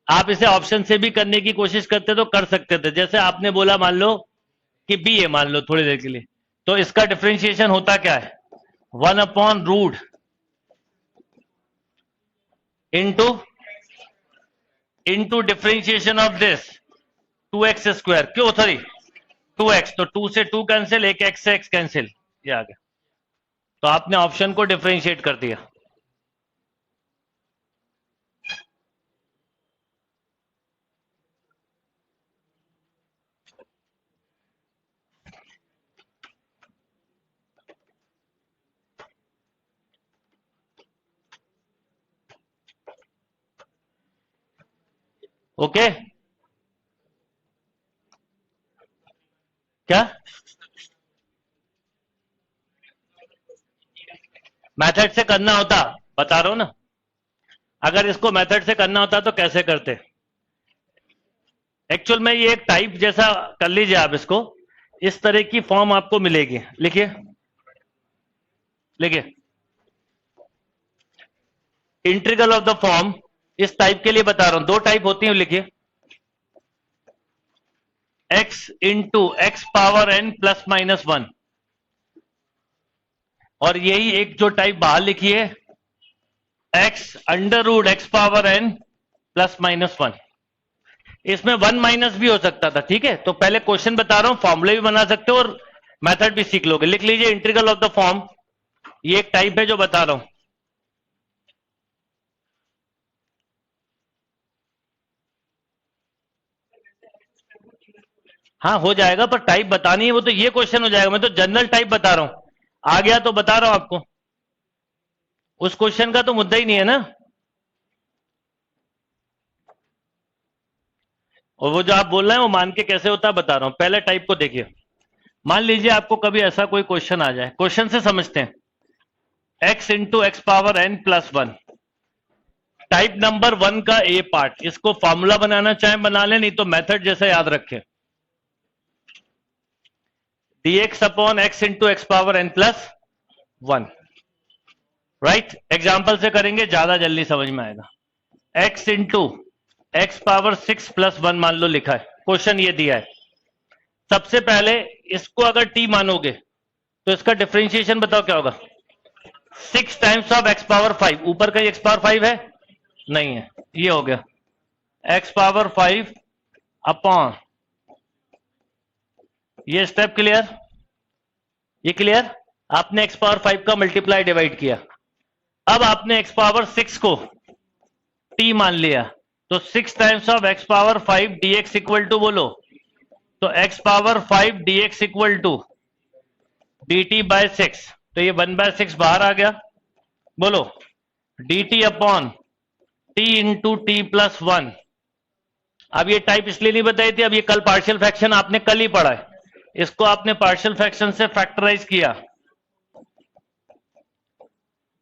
आप इसे ऑप्शन से भी करने की कोशिश करते तो कर सकते थे। जैसे आपने बोला मान लो कि b है, मान लो थोड़ी देर के लिए, तो इसका डिफरेंशिएशन होता क्या है? 1/रूट into differentiation of this 2x²। क्यों? सॉरी 2x, तो 2 से 2 कैंसिल, एक x से x कैंसिल, ये आ गया। तो आपने ऑप्शन को डिफरेंशिएट कर दिया। ओके, क्या मेथड से करना होता? बता रहा हूं ना, अगर इसको मेथड से करना होता तो कैसे करते? एक्चुअल में ये एक टाइप जैसा कर लीजिए आप इसको, इस तरह की फॉर्म आपको मिलेगी। लिखिए, लिखिए इंटीग्रल ऑफ द फॉर्म। इस टाइप के लिए बता रहा हूं, 2 टाइप होती है, लिखिए x into X power n plus minus 1, और यही एक जो टाइप बाहर लिखी है x under root x power n plus minus 1। इसमें 1 माइनस भी हो सकता था। ठीक है, तो पहले क्वेश्चन बता रहा हूं, फॉर्मूले भी बना सकते हो और मेथड भी सीख लोगे। लिख लीजिए इंटीग्रल ऑफ द फॉर्म, ये एक टाइप है जो बता रहा हूं। हाँ हो जाएगा, पर टाइप बतानी है, वो तो ये क्वेश्चन हो जाएगा। मैं तो जनरल टाइप बता रहा हूं, आ गया तो बता रहा हूं आपको। उस क्वेश्चन का तो मुद्दा ही नहीं है ना। और वो जो आप बोल रहे हैं वो मान के कैसे होता है बता रहा हूं। पहले टाइप को देखिए। मान लीजिए आपको कभी ऐसा कोई क्वेश्चन आ जाए, क्वेश्चन से समझते हैं। x into X power n plus one, type number 1 का ए पार्ट, इसको फॉर्मूला बनाना चाहें बना लें, नहीं तो मेथड जैसे याद रखें। dx upon x into X power n plus one, right. Example से करेंगे, ज्यादा जल्दी समझ में आएगा। x into X power 6 plus one मान लो लिखा है, क्वेश्चन ये दिया है। सबसे पहले इसको अगर t मानोगे तो इसका डिफरेंशिएशन बताओ क्या होगा। 6 टाइम्स ऑफ एक्स पावर 5, ऊपर का एक्स पावर 5 है नहीं है, ये हो गया एक्स पावर 5 अपॉन, ये स्टेप क्लियर, ये क्लियर। आपने एक्स पावर 5 का मल्टीप्लाई डिवाइड किया। अब आपने एक्स पावर 6 को t मान लिया, तो 6 times of x power 5 dx equal to बोलो, तो X power 5 dx equal to dt by 6, तो ये 1/6 बाहर आ गया। बोलो dt upon t into T plus one. अब ये टाइप इसलिए नहीं बताई थी, अब ये कल पार्शियल फ्रैक्शन आपने कल ही पढ़ा है, इसको आपने पार्शियल फ्रैक्शन से फैक्टराइज किया,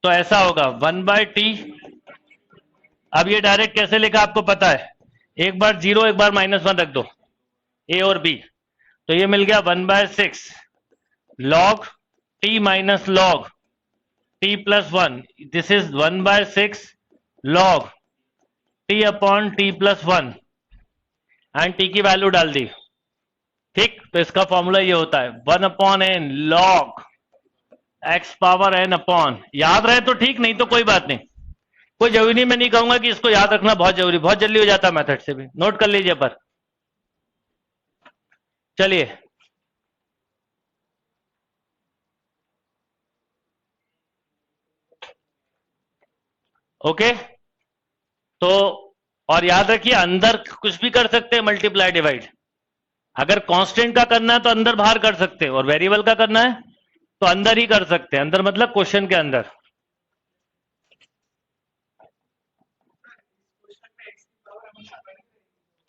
तो ऐसा होगा 1/t। अब ये डायरेक्ट कैसे लिखा आपको पता है, एक बार 0 एक बार -1 रख दो, a और b, तो ये मिल गया 1/6 log t minus log t plus one, this is 1/6 log t upon t plus one, and t की वैल्यू डाल दी, ठीक। तो इसका फॉर्मूला ये होता है 1/n log x power n upon, याद रहे तो ठीक, नहीं तो कोई बात नहीं, कोई जरूरी नहीं, मैं नहीं कहूंगा कि इसको याद रखना बहुत जरूरी, बहुत जल्दी हो जाता है मेथड से भी, नोट कर लीजिए। पर चलिए ओके, तो और याद रखिए अंदर कुछ भी कर सकते हैं मल्टीप्लाई डिवाइड। अगर कांस्टेंट का करना है तो अंदर बाहर कर सकते हैं, और वेरिएबल का करना है तो अंदर ही कर सकते हैं, अंदर मतलब क्वेश्चन के अंदर।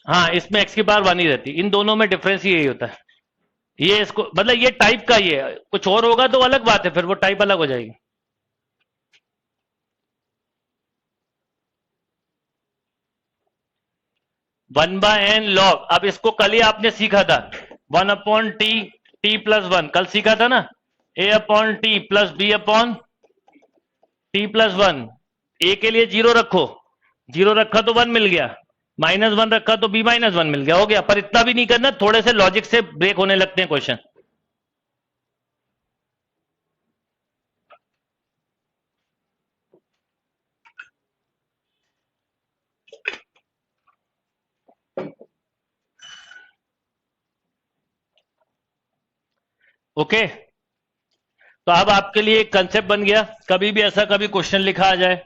हाँ, इसमें x की पावर 1 ही रहती, इन दोनों में डिफरेंस ही यही होता है। ये इसको मतलब ये टाइप का ही है, कुछ और होगा तो अलग बात है, फिर वो टाइप अलग हो जाएगी। वन बाय एन लॉग, अब इसको कल ही आपने सीखा था, 1/t t प्लस वन, कल सीखा था ना, a upon T plus B upon T plus one. A के लिए 0 रखो, 0 रखा तो 1 मिल गया, -1 रखा तो b -1 मिल गया, हो गया। पर इतना भी नहीं करना, थोड़े से लॉजिक से ब्रेक होने लगते हैं क्वेश्चन। ओके, तो अब आपके लिए एक कंसेप्ट बन गया, कभी भी ऐसा कभी क्वेश्चन लिखा आ जाए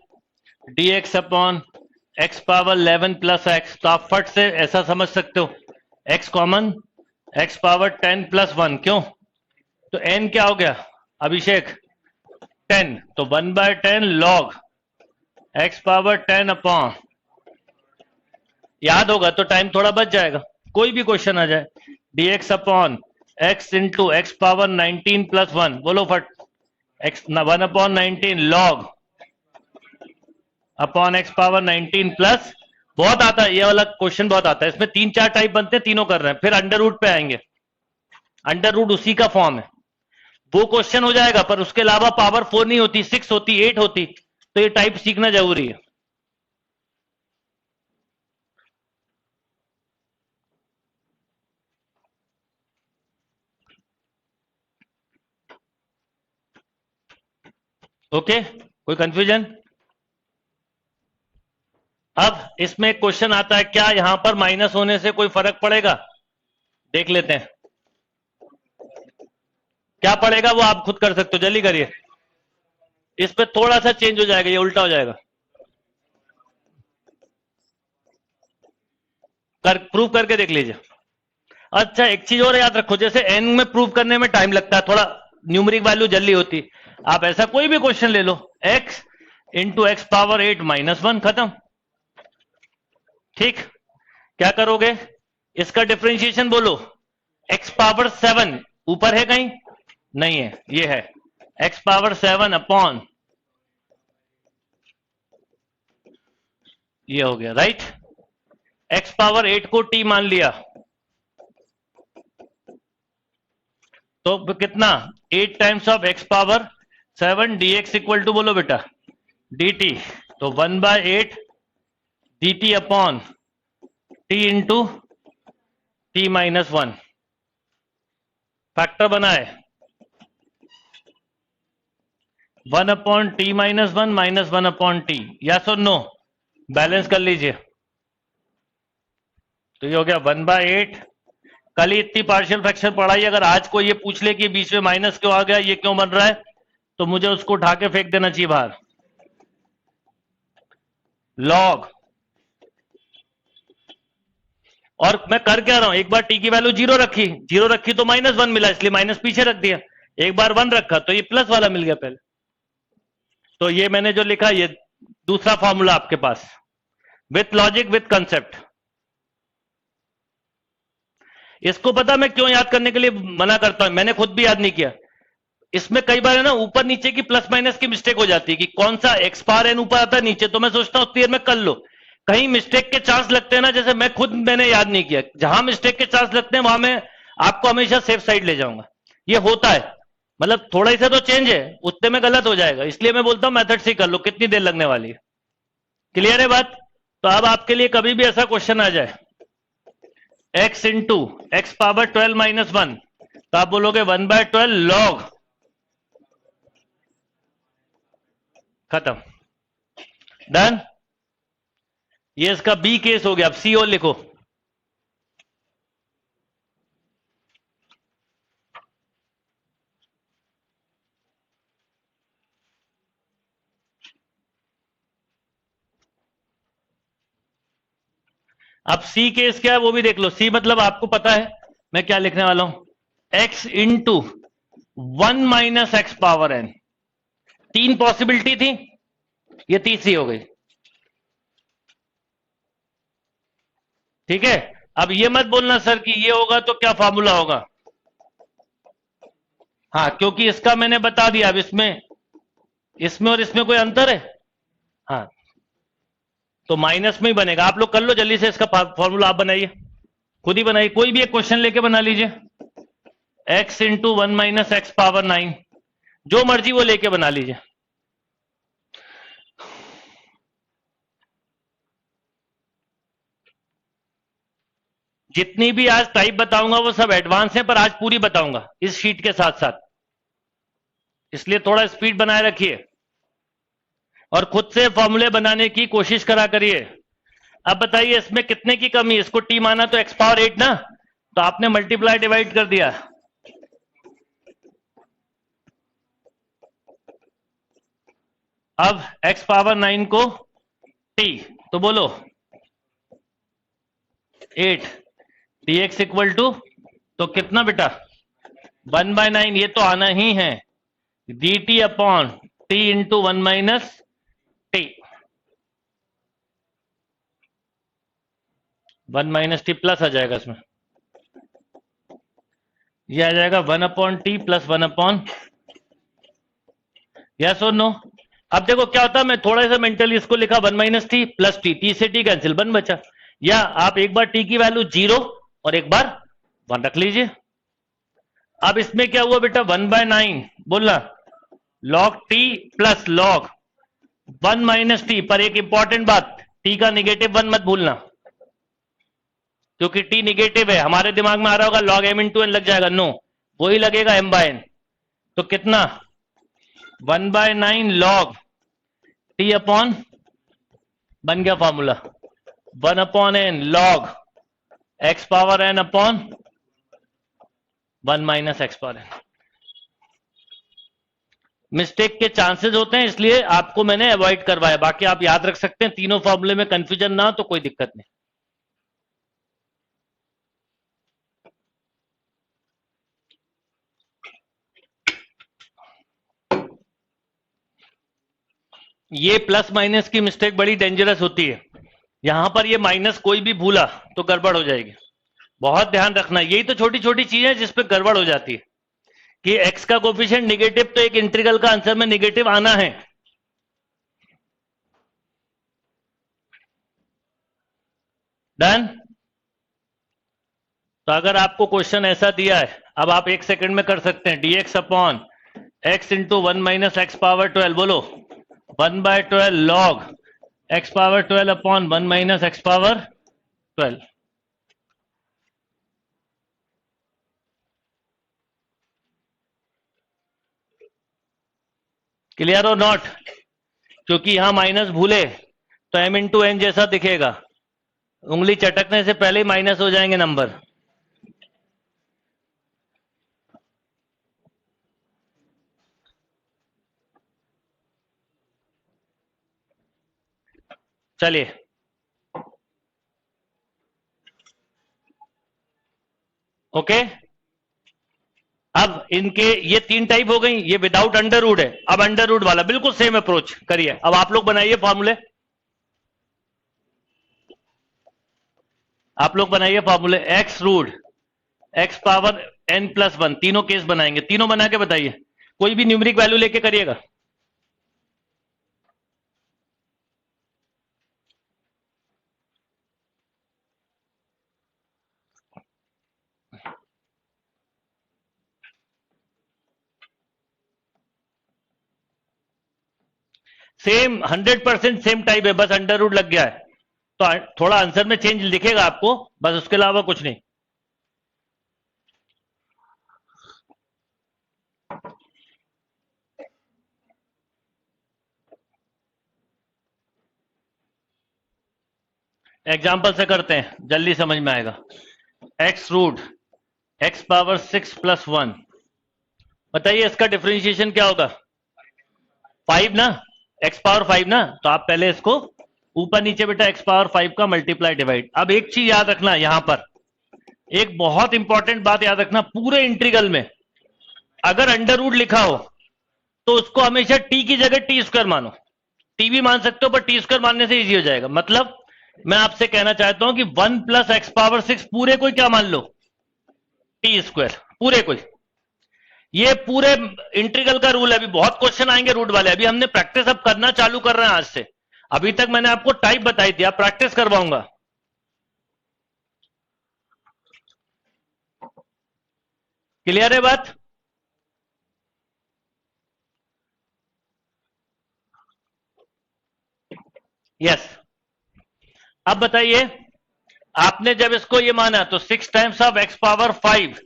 dx upon x power 11 plus x, तो आप फट से ऐसा समझ सकते हो x common, x power 10 plus 1, क्यों, तो n क्या हो गया अभिषेक 10, तो 1/10 log x पावर 10 अपॉन, याद होगा तो टाइम थोड़ा बच जाएगा, कोई भी क्वेश्चन आ जाए dx upon x into X power 19 plus 1, बोलो फट, x 1/19 log upon x power 19 plus, बहुत आता है ये वाला क्वेश्चन, बहुत आता है, इसमें 3-4 टाइप बनते हैं, तीनों कर रहे हैं। फिर अंडर रूट पे आएंगे, अंडर रूट उसी का फॉर्म है, वो क्वेश्चन हो जाएगा, पर उसके अलावा पावर 4 नहीं होती, 6 होती, 8 होती, तो ये टाइप सीखना जरूरी है। ओके, कोई कंफ्यूजन। अब इसमें एक क्वेश्चन आता है, क्या यहां पर माइनस होने से कोई फर्क पड़ेगा, देख लेते हैं क्या पड़ेगा, वो आप खुद कर सकते हो, जल्दी करिए। इस पे थोड़ा सा चेंज हो जाएगा, ये उल्टा हो जाएगा, प्रूव करके देख लीजिए। अच्छा, एक चीज और याद रखो, जैसे एन में प्रूव करने में टाइम लगता है, थोड़ा न्यूमेरिक वैल्यू जल्दी होती, आप ऐसा कोई भी क्वेश्चन ले लो, X into X power 8 minus 1, खत्म। ठीक, क्या करोगे, इसका डिफरेंशिएशन बोलो। एक्स पावर 7 ऊपर है कहीं, नहीं है, ये है एक्स पावर 7 अपॉन, ये हो गया राइट। एक्स पावर 8 को टी मान लिया, तो कितना, 8 times of x power 7 D x equal to बोलो बेटा डी टी, तो 1/8 D T upon T into T minus 1, factor बना है 1 upon T minus 1 minus 1 upon T, yes और नो, बैलेंस कर लीजिए। तो ये हो गया 1/8। कल ही इतनी पार्शियल फ्रैक्शन पढ़ाई, अगर आज को ये पूछ ले कि बीच में माइनस क्यों आ गया, ये क्यों बन रहा है, तो मुझे उसको उठा के फेंक देना चाहिए बाहर। लॉग, और मैं कर क्या रहा हूं, एक बार टी की वैल्यू जीरो रखी तो -1 मिला, इसलिए माइनस पीछे रख दिया। एक बार 1 रखा तो ये प्लस वाला मिल गया पहले। तो ये मैंने जो लिखा, ये दूसरा फॉर्मूला आपके पास, विथ लॉजिक विथ कंसेप्ट। इसको पता मैं क्यों याद करने के लिए मना करता हूं, मैंने खुद भी याद नहीं किया। इसमें कई बार है ना, ऊपर नीचे की प्लस माइनस की मिस्टेक हो जाती है कि कौन सा एक्स पावर एन ऊपर आता है नीचे, तो मैं सोचता हूं उतनी देर में कर लो। कहीं मिस्टेक के चांस लगते हैं ना, जैसे मैं खुद मैंने याद नहीं किया, जहां मिस्टेक के चांस लगते हैं वहां मैं आपको हमेशा सेफ साइड ले जाऊंगा। ये होता है, मतलब थोड़ा सा तो चेंज है, उतने में गलत हो जाएगा, इसलिए मैं बोलता हूं मेथड से कर लो, कितनी देर लगने वाली है। क्लियर है बात। तो अब आपके लिए कभी भी ऐसा क्वेश्चन आ जाए, x into X power 12 minus 1, तो आप बोलोगे 1/12 लॉग, खत्म, डन। ये इसका बी केस हो गया। अब सी और लिखो। अब सी केस क्या है वो भी देख लो। सी मतलब आपको पता है मैं क्या लिखने वाला हूं, x into 1 minus x power N. तीन पॉसिबिलिटी थी, ये तीसरी हो गई। ठीक है, अब ये मत बोलना सर कि ये होगा तो क्या फॉर्मूला होगा। हाँ, क्योंकि इसका मैंने बता दिया। अब इसमें इसमें और इसमें कोई अंतर है, हाँ, तो माइनस में ही बनेगा। आप लोग कर लो जल्दी से, इसका फॉर्मूला आप बनाइए, खुद ही बनाइए, कोई भी एक क्वेश्चन लेके बना लीजिए। x into 1 minus x power 9, जो मर्जी वो लेके बना लीजिए। जितनी भी आज टाइप बताऊंगा वो सब एडवांस है, पर आज पूरी बताऊंगा इस शीट के साथ साथ, इसलिए थोड़ा स्पीड बनाए रखिए और खुद से फॉर्मूले बनाने की कोशिश करा करिए। अब बताइए इसमें कितने की कमी है, इसको टी माना तो एक्स पावर 8 ना, तो आपने मल्टीप्लाई डिवाइड कर दिया, अब एक्स पावर 9 को टी, तो बोलो 8 डी एक्स इक्वल टू, तो कितना बेटा 1/9, ये तो आना ही है, D T upon T into 1 minus T, 1 minus T plus आ जाएगा इसमें, ये आ जाएगा 1 upon T plus 1 upon, yes और नो। अब देखो क्या होता है, मैं थोड़ा सा मेंटली इसको लिखा 1 minus T plus T, T से टी कैंसिल, 1 बचा। या आप एक बार टी की वैल्यू 0 और एक बार 1 रख लीजिए। अब इसमें क्या हुआ बेटा, 1/9 बोलना, log T plus log 1 minus T, पर एक इंपॉर्टेंट बात, टी का निगेटिव 1 मत भूलना, क्योंकि टी निगेटिव है। हमारे दिमाग में आ रहा होगा लॉग एम इंटू एन लग जाएगा, नो, वही लगेगा एम बाय एन। तो कितना 1/9 लॉग टी अपॉन, बन गया formula 1 upon N log X power N upon 1 minus x power N. Mistake के चांसेस होते हैं, इसलिए आपको मैंने अवॉइड करवाया, बाकी आप याद रख सकते हैं। तीनों फॉर्मूले में कंफ्यूजन ना हो तो कोई दिक्कत नहीं। ये प्लस माइनस की मिस्टेक बड़ी डेंजरस होती है। यहां पर ये माइनस कोई भी भूला तो गड़बड़ हो जाएगी, बहुत ध्यान रखना। यही तो छोटी छोटी चीजें जिस पे गड़बड़ हो जाती है कि x का कोफिशिएंट निगेटिव, तो एक इंटीग्रल का आंसर में निगेटिव आना है। डन। तो अगर आपको क्वेश्चन ऐसा दिया है, अब आप एक सेकंड में कर सकते हैं, dx upon x into 1 minus x power 12, बोलो 1/12 log x power 12 upon 1 minus x power 12। Clear और नॉट? क्योंकि यहां माइनस भूले तो m इंटू एन जैसा दिखेगा, उंगली चटकने से पहले ही माइनस हो जाएंगे नंबर। चलिए, ओके। अब इनके ये तीन टाइप हो गई, ये विदाउट अंडर रूट है। अब अंडर रूट वाला बिल्कुल सेम अप्रोच करिए। अब आप लोग बनाइए फॉर्मूले, आप लोग बनाइए फॉर्मूले। X root x power n plus 1, तीनों केस बनाएंगे, तीनों बना के बताइए। कोई भी न्यूमेरिक वैल्यू लेके करिएगा। सेम 100% सेम टाइप है, बस अंडर रूट लग गया है तो थोड़ा आंसर में चेंज दिखेगा आपको, बस उसके अलावा कुछ नहीं। एग्जाम्पल से करते हैं, जल्दी समझ में आएगा। X root x power 6 plus 1, बताइए इसका डिफरेंशिएशन क्या होगा? 5 ना, एक्स पावर 5 ना, तो आप पहले इसको ऊपर नीचे बेटा एक्स पावर 5 का मल्टीप्लाई डिवाइड। अब एक चीज याद रखना, यहां पर एक बहुत इंपॉर्टेंट बात याद रखना, पूरे इंटीग्रल में अगर अंडर रूट लिखा हो तो उसको हमेशा टी की जगह टी स्क्वायर मानो। टी भी मान सकते हो पर टी स्क्वायर मानने से इजी हो जाएगा। मतलब मैं आपसे कहना चाहता हूं कि 1 प्लस एक्स पावर 6 पूरे को क्या मान लो? टी स्क्वायर पूरे को। ये पूरे इंटीग्रल का रूल है। अभी बहुत क्वेश्चन आएंगे रूट वाले, अभी हमने प्रैक्टिस अब करना चालू कर रहे हैं आज से। अभी तक मैंने आपको टाइप बताई थी, अब प्रैक्टिस करवाऊंगा। क्लियर है बात? यस। अब बताइए, आपने जब इसको ये माना तो 6 times of x power 5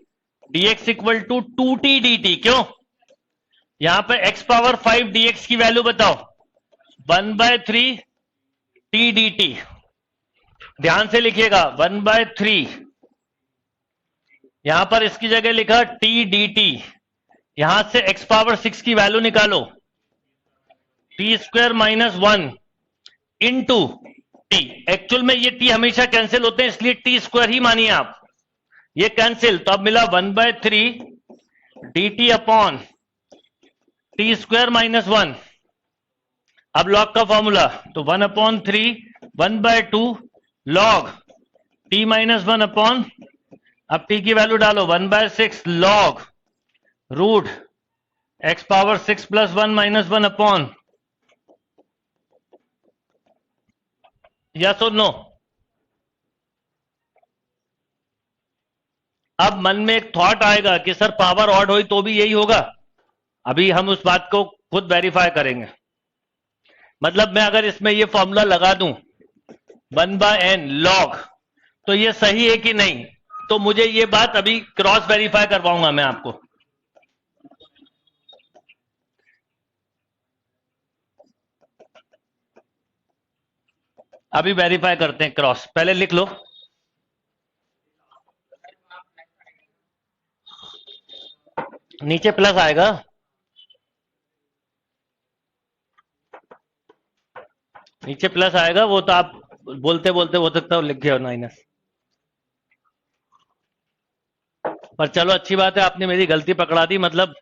dx equal to 2t dt। क्यों? यहां पे एक्स पावर 5 dx की वैल्यू बताओ, 1/3 t dt। ध्यान से लिखिएगा 1/3, यहां पर इसकी जगह लिखा t dt। यहां से एक्स पावर 6 की वैल्यू निकालो, T square minus 1 into T. Actual में ये टी हमेशा कैंसिल होते हैं, इसलिए टी स्क्वायर ही मानिए आप। ये कैंसिल, तो अब मिला 1/3 dt upon t square minus 1। अब लॉग का फॉर्मूला, तो 1/3 1/2 लॉग टी माइनस 1 अपॉन, अब टी की वैल्यू डालो 1/6 log root x power 6 plus 1 minus 1 upon. Yes और नो? अब मन में एक थॉट आएगा कि सर पावर ऑड हुई तो भी यही होगा। अभी हम उस बात को खुद वेरीफाई करेंगे। मतलब मैं अगर इसमें ये फॉर्मूला लगा दूं 1/n लॉग, तो ये सही है कि नहीं, तो मुझे ये बात अभी क्रॉस वेरीफाई करवाऊंगा मैं आपको। अभी वेरीफाई करते हैं क्रॉस, पहले लिख लो। नीचे प्लस आएगा, नीचे प्लस आएगा, वो तो आप बोलते बोलते हो सकता है लिख गया माइनस। पर चलो अच्छी बात है, आपने मेरी गलती पकड़ा दी, मतलब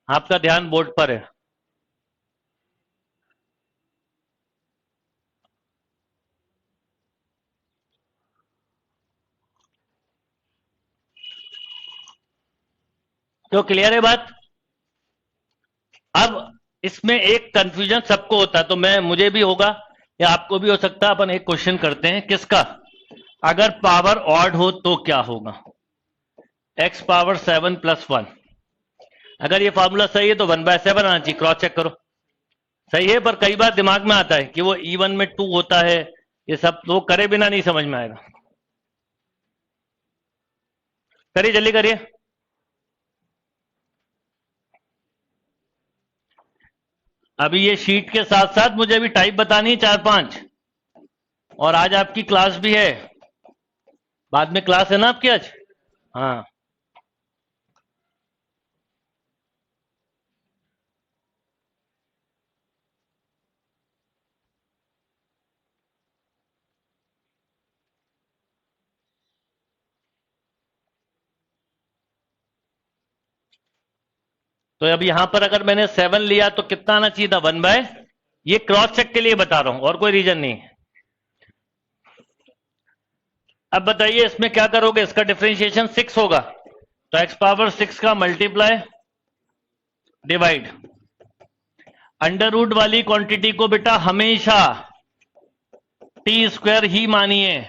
आपका ध्यान बोर्ड पर है। तो क्लियर है बात? अब इसमें एक कंफ्यूजन सबको होता है, तो मुझे भी होगा या आपको भी हो सकता है। अपन एक क्वेश्चन करते हैं, किसका? अगर पावर ऑड हो तो क्या होगा? x power 7 plus 1। अगर ये फॉर्मूला सही है तो 1/7 आना चाहिए। क्रॉस चेक करो। सही है, पर कई बार दिमाग में आता है कि वो इवन में 2 होता है, ये सब तो करे बिना नहीं समझ में आएगा। करिए, जल्दी करिए। अभी ये शीट के साथ साथ मुझे अभी टाइप बतानी है 4-5, और आज आपकी क्लास भी है। बाद में क्लास है ना आपकी आज? हाँ। तो अब यहां पर अगर मैंने 7 लिया तो कितना आना चाहिए था? 1/, ये क्रॉस चेक के लिए बता रहा हूं और कोई रीजन नहीं। अब बताइए इसमें क्या करोगे? इसका डिफरेंशिएशन 6 होगा, तो x पावर 6 का मल्टीप्लाई डिवाइड। अंडर रूट वाली क्वांटिटी को बेटा हमेशा टी स्क्वायर ही मानिए,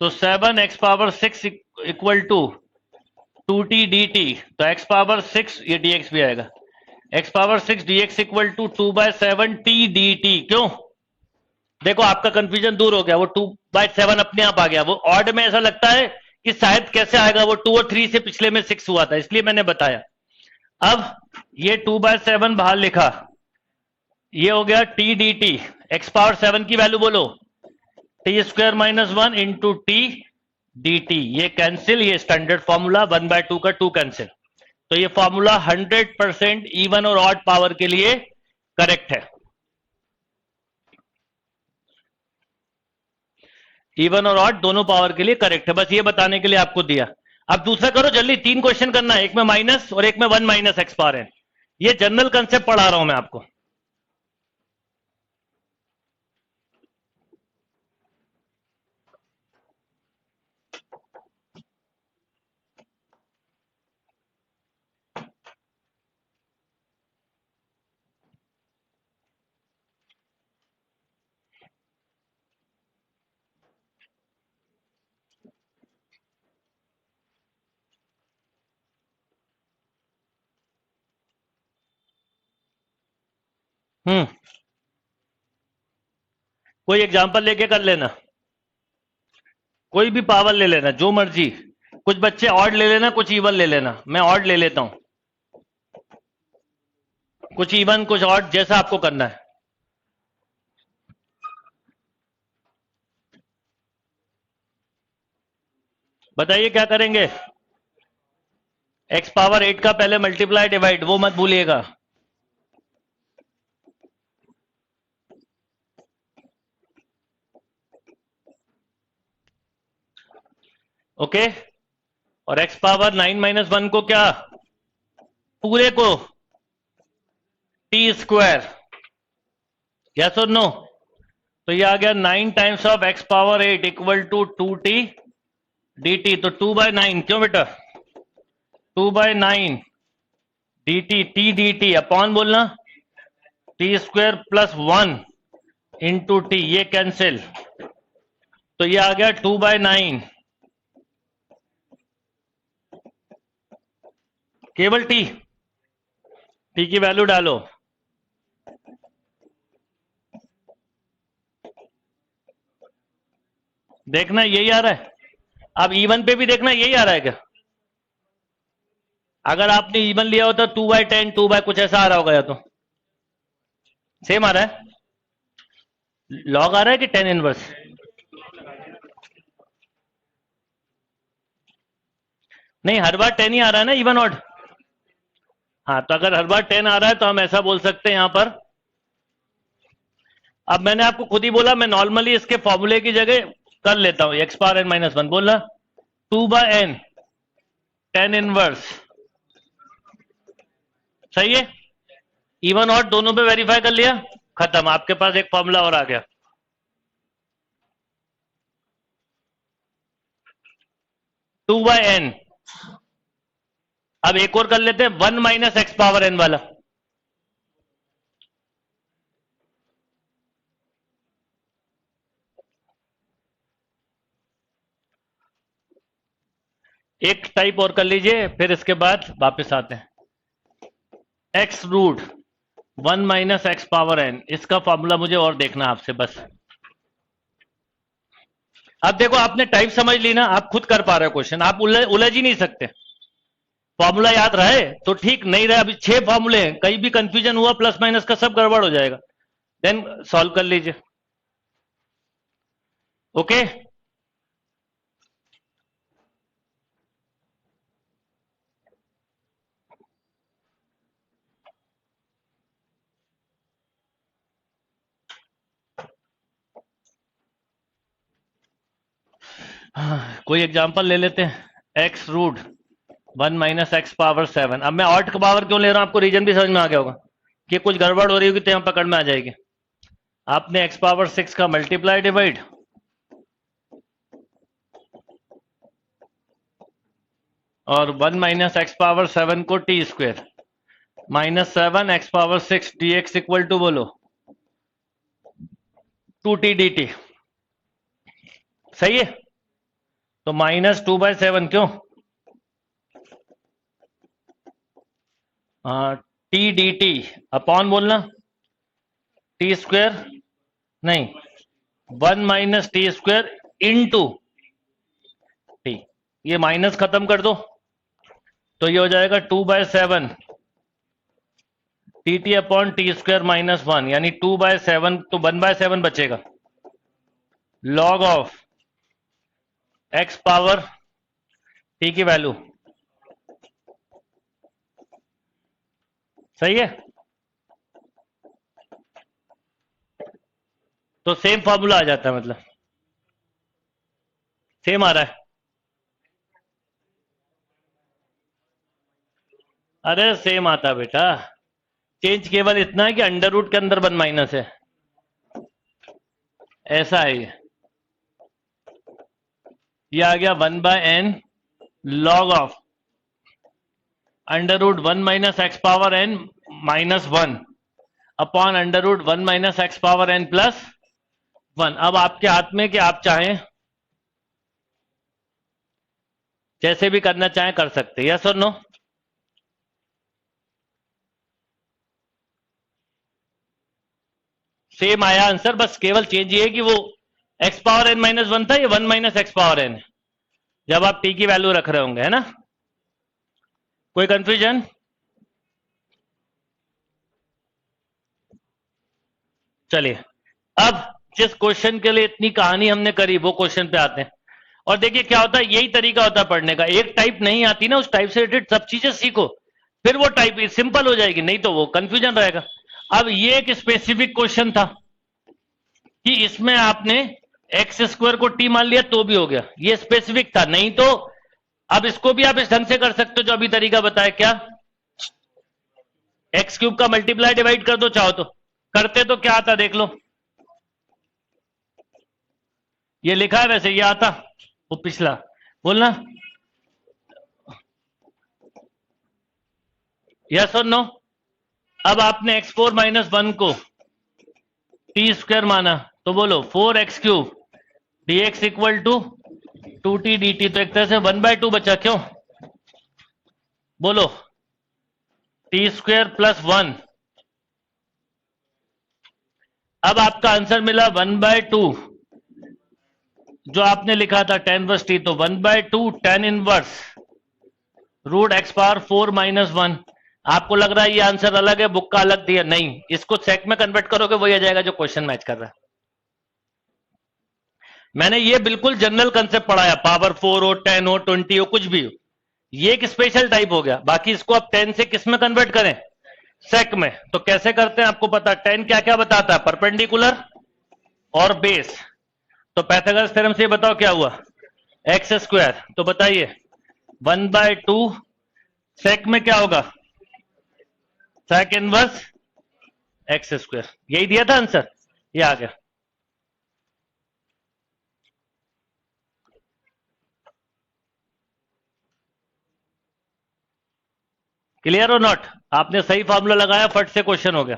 तो 7x power 6 equal to 2t dt। तो x पावर 6, ये dx भी आएगा, x power 6 dx equal to 2/7 t dt। क्यों? देखो आपका कंफ्यूजन दूर हो गया, वो 2/7 अपने आप आ गया। वो ऑड में ऐसा लगता है कि शायद कैसे आएगा, वो 2 और 3 से पिछले में 6 हुआ था, इसलिए मैंने बताया। अब ये 2/7 बाहर लिखा, ये हो गया T d T. X power 7 की वैल्यू बोलो, T square minus 1 into T d T. ये कैंसिल, ये स्टैंडर्ड फॉर्मूला 1/2 का 2 कैंसिल। तो ये फॉर्मूला 100% इवन और ऑड पावर के लिए करेक्ट है। इवन और ऑड दोनों पावर के लिए करेक्ट है, बस ये बताने के लिए आपको दिया। अब दूसरा करो जल्दी, 3 क्वेश्चन करना है, एक में माइनस और एक में 1 माइनस एक्स पावर है। ये जनरल कंसेप्ट पढ़ा रहा हूं मैं आपको। कोई एग्जांपल लेके कर लेना, कोई भी पावर ले लेना, जो मर्जी। कुछ बच्चे ऑड ले लेना, कुछ इवन ले लेना। मैं ऑड ले लेता हूं, कुछ इवन कुछ ऑड, जैसा आपको करना है। बताइए क्या करेंगे? एक्स पावर 8 का पहले मल्टीप्लाई डिवाइड, वो मत भूलिएगा। ओके, और एक्स पावर 9 माइनस 1 को क्या? पूरे को टी स्क्वायर। यस और नो? तो ये आ गया 9 times of x power 8 equal to 2t dt। तो 2/9, क्यों बेटा? 2/9 dt, t dt अपॉन बोलना T square plus 1 into t, ये कैंसिल। तो ये आ गया 2/9, केवल टी, टी की वैल्यू डालो। देखना यही आ रहा है। अब इवन पे भी देखना यही आ रहा है क्या? अगर आपने इवन लिया होता 2/10, 2 बाय कुछ ऐसा आ रहा होगा, या तो सेम आ रहा है। लॉग आ रहा है कि 10 इनवर्स? नहीं, हर बार 10 ही आ रहा है ना, इवन ऑड। हाँ, तो अगर हर बार 10 आ रहा है तो हम ऐसा बोल सकते हैं यहां पर। अब मैंने आपको खुद ही बोला, मैं नॉर्मली इसके फॉर्मूले की जगह कर लेता हूं, एक्स पावर n माइनस 1 बोलना 2/n 10 इनवर्स। सही है, इवन ऑड दोनों पे वेरीफाई कर लिया, खत्म। आपके पास एक फॉर्मूला और आ गया। 2/n अब एक और कर लेते हैं 1 माइनस एक्स पावर एन वाला। एक टाइप और कर लीजिए, फिर इसके बाद वापस आते हैं। X root 1 minus x power n, इसका फॉर्मूला मुझे और देखना आपसे बस। अब देखो आपने टाइप समझ ली ना, आप खुद कर पा रहे हो क्वेश्चन, आप उलझ ही नहीं सकते। फॉर्मूला याद रहे तो ठीक, नहीं रहे अभी 6 फॉर्मूले हैं, कहीं भी कंफ्यूजन हुआ प्लस माइनस का सब गड़बड़ हो जाएगा। देन सॉल्व कर लीजिए। ओके कोई एग्जांपल ले लेते हैं। X root 1 minus x power 7। अब मैं ऑट का पावर क्यों ले रहा हूं, आपको रीजन भी समझ में आ गया होगा कि कुछ गड़बड़ हो रही होगी तो यहां पकड़ में आ जाएगी। आपने एक्स पावर 6 का मल्टीप्लाई डिवाइड और 1 माइनस एक्स पावर 7 को t square minus 7 x power 6 d x equal to बोलो 2t dt। सही है, तो माइनस 2/7 क्यों, टी डी टी अपॉन बोलना टी स्क्वेयर, नहीं 1 minus t square into t. ये माइनस खत्म कर दो तो ये हो जाएगा 2/7 t t upon t square minus 1, यानी 2/7, तो 1/7 बचेगा। Log of x power t की वैल्यू। सही है, तो सेम फॉर्मूला आ जाता है, मतलब सेम आ रहा है। अरे सेम आता है बेटा, चेंज केवल इतना है कि अंडर रूट के अंदर 1 माइनस है, ऐसा है ये आ गया 1/n log of under root 1 minus x power n minus 1 upon under root 1 minus x power n plus 1। अब आपके हाथ में कि आप चाहें जैसे भी करना चाहें कर सकते हैं, यस और नो। सेम आया आंसर, बस केवल चेंज ये है कि वो एक्स पावर n माइनस 1 था, ये 1 माइनस एक्स पावर n है जब आप t की वैल्यू रख रहे होंगे, है ना। कोई कंफ्यूजन? चलिए अब जिस क्वेश्चन के लिए इतनी कहानी हमने करी वो क्वेश्चन पे आते हैं। और देखिए क्या होता है, यही तरीका होता है पढ़ने का, एक टाइप नहीं आती ना उस टाइप से रिलेटेड सब चीजें सीखो, फिर वो टाइप सिंपल हो जाएगी, नहीं तो वो कंफ्यूजन रहेगा। अब ये एक स्पेसिफिक क्वेश्चन था कि इसमें आपने एक्स स्क्वायर को टी मान लिया तो भी हो गया, ये स्पेसिफिक था, नहीं तो अब इसको भी आप इस ढंग से कर सकते हो जो अभी तरीका बताया, क्या एक्स क्यूब का मल्टीप्लाई डिवाइड कर दो चाहो तो। करते तो क्या आता देख लो, ये लिखा है वैसे, ये आता वो पिछला बोलना, यस और नो। अब आपने x4 माइनस 1 को टी स्क्वायर माना तो बोलो 4x³ d x equal to 2t dt, तो एक तरह से 1/2 बचा, क्यों बोलो टी स्क्वायर प्लस 1। अब आपका आंसर मिला 1/2, जो आपने लिखा था tan इनवर्स t, तो 1/2 tan inverse root x power 4 minus 1। आपको लग रहा है ये आंसर अलग है, बुक का अलग दिया, नहीं, इसको सेक में कन्वर्ट करोगे वही आ जाएगा जो क्वेश्चन मैच कर रहा है। मैंने ये बिल्कुल जनरल कंसेप्ट पढ़ाया, पावर 4 हो 10 हो 20 हो कुछ भी हो, ये एक स्पेशल टाइप हो गया। बाकी इसको आप 10 से किस में कन्वर्ट करें, सेक में। तो कैसे करते हैं आपको पता, 10 क्या क्या बताता है, परपेंडिकुलर और बेस। तो पाइथागोरस थ्योरम से बताओ क्या हुआ, एक्स स्क्वायर, तो बताइए 1/2 सेक में क्या होगा, सेक इनवर्स एक्स स्क्वायर, यही दिया था आंसर, ये आ गया। क्लियर और नॉट? आपने सही फॉर्मूला लगाया, फट से क्वेश्चन हो गया।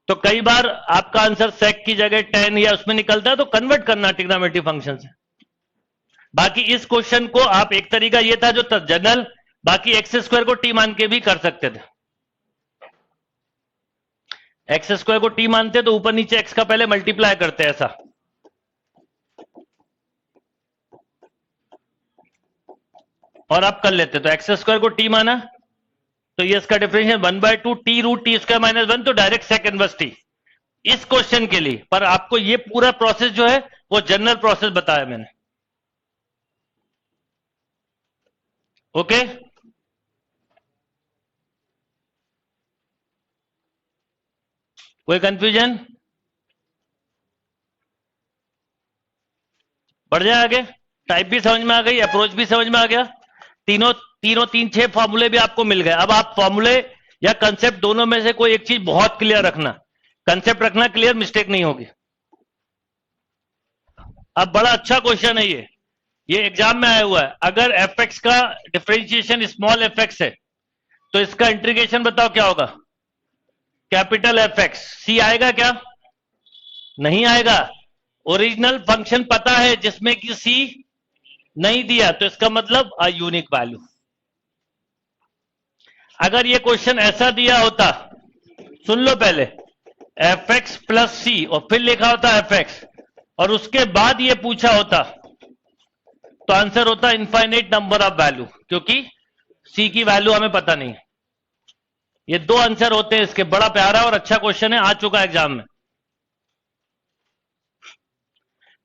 तो कई बार आपका आंसर सेक की जगह टेन या उसमें निकलता है, तो कन्वर्ट करना ट्रिग्नोमेट्री फंक्शन से। बाकी इस क्वेश्चन को आप, एक तरीका ये था जो जनरल, बाकी एक्स स्क्वायर को टी मान के भी कर सकते थे। एक्स स्क्वायर को टी मानते तो ऊपर नीचे एक्स का पहले मल्टीप्लाई करते ऐसा, और आप कर लेते। तो एक्स स्क्वायर को टी माना तो ये इसका differential 1/2 t root t square minus 1, तो डायरेक्ट सेक इनवर्स टी इस क्वेश्चन के लिए। पर आपको ये पूरा प्रोसेस जो है वो जनरल प्रोसेस बताया मैंने। ओके, कोई कंफ्यूजन? बढ़ जाए आगे। टाइप भी समझ में आ गई, अप्रोच भी समझ में आ गया, तीनों तीनों 3-6 फॉर्मूले भी आपको मिल गए। अब आप फॉर्मूले या कंसेप्ट दोनों में से कोई एक चीज बहुत क्लियर रखना, कंसेप्ट रखना क्लियर, मिस्टेक नहीं होगी। अब बड़ा अच्छा क्वेश्चन है ये एग्जाम में आया हुआ है। अगर एफ एक्स का डिफरेंशिएशन स्मॉल एफ एक्स है तो इसका इंटीग्रेशन बताओ क्या होगा? Capital F x. सी आएगा क्या? नहीं आएगा। ओरिजिनल फंक्शन पता है जिसमें कि सी नहीं दिया, तो इसका मतलब अ यूनिक वैल्यू। अगर ये क्वेश्चन ऐसा दिया होता, सुन लो पहले, एफ एक्स प्लस सी और फिर लिखा होता एफ एक्स, और उसके बाद ये पूछा होता, तो आंसर होता इनफाइनाइट नंबर ऑफ वैल्यू, क्योंकि सी की वैल्यू हमें पता नहीं है। ये दो आंसर होते हैं इसके। बड़ा प्यारा और अच्छा क्वेश्चन है, आ चुका एग्जाम में।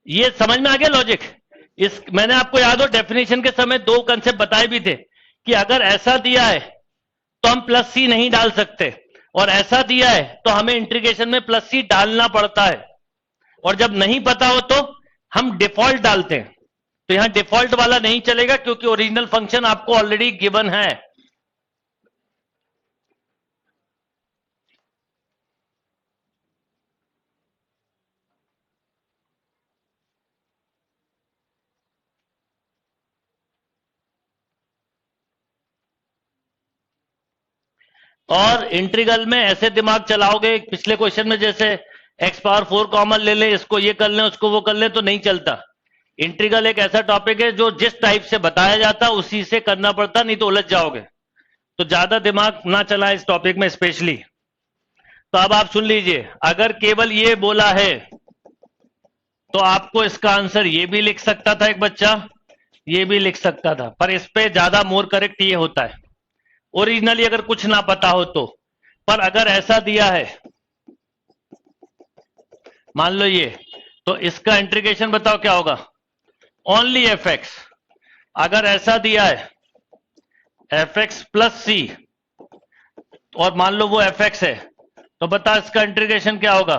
ये समझ में आ गया लॉजिक? इस मैंने आपको याद हो डेफिनेशन के समय दो कंसेप्ट बताए भी थे कि अगर ऐसा दिया है तो हम प्लस सी नहीं डाल सकते, और ऐसा दिया है तो हमें इंटीग्रेशन में प्लस सी डालना पड़ता है, और जब नहीं पता हो तो हम डिफॉल्ट डालते हैं। तो यहां डिफॉल्ट वाला नहीं चलेगा क्योंकि ओरिजिनल फंक्शन आपको ऑलरेडी गिवन है। और इंटीग्रल में ऐसे दिमाग चलाओगे, पिछले क्वेश्चन में जैसे x पावर 4 कॉमन ले ले, इसको ये कर ले, उसको वो कर ले, तो नहीं चलता। इंटीग्रल एक ऐसा टॉपिक है जो जिस टाइप से बताया जाता उसी से करना पड़ता, नहीं तो उलझ जाओगे। तो ज्यादा दिमाग ना चला इस टॉपिक में स्पेशली। तो अब आप सुन लीजिए, अगर केवल ये बोला है तो आपको इसका आंसर ये भी लिख सकता था एक बच्चा, ये भी लिख सकता था, पर इस पे ज्यादा मोर करेक्ट ये होता है ओरिजिनली अगर कुछ ना पता हो तो। पर अगर ऐसा दिया है, मान लो ये, तो इसका इंटीग्रेशन बताओ क्या होगा? Only F x. अगर ऐसा दिया है एफ एक्स प्लस सी, और मान लो वो एफ एक्स है, तो बता इसका इंटीग्रेशन क्या होगा?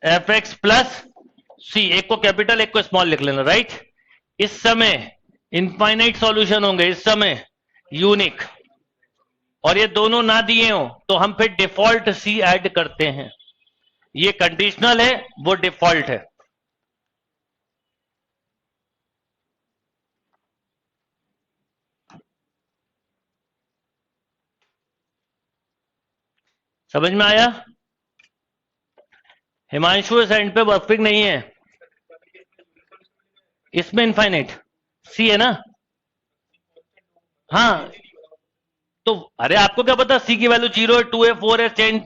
एफ एक्स प्लस सी। एक को कैपिटल एक को स्मॉल लिख लेना, राइट? इस समय इनफाइनाइट सॉल्यूशन होंगे, इस समय यूनिक, और ये दोनों ना दिए हो तो हम फिर डिफॉल्ट सी ऐड करते हैं। ये कंडीशनल है, वो डिफॉल्ट है। समझ में आया? हिमांशु इस एंड पे परफेक्ट नहीं है, इसमें इनफाइनाइट सी है ना? हाँ, तो अरे आपको क्या पता सी की वैल्यू 0 है, 2 है, 4 है, चेंज,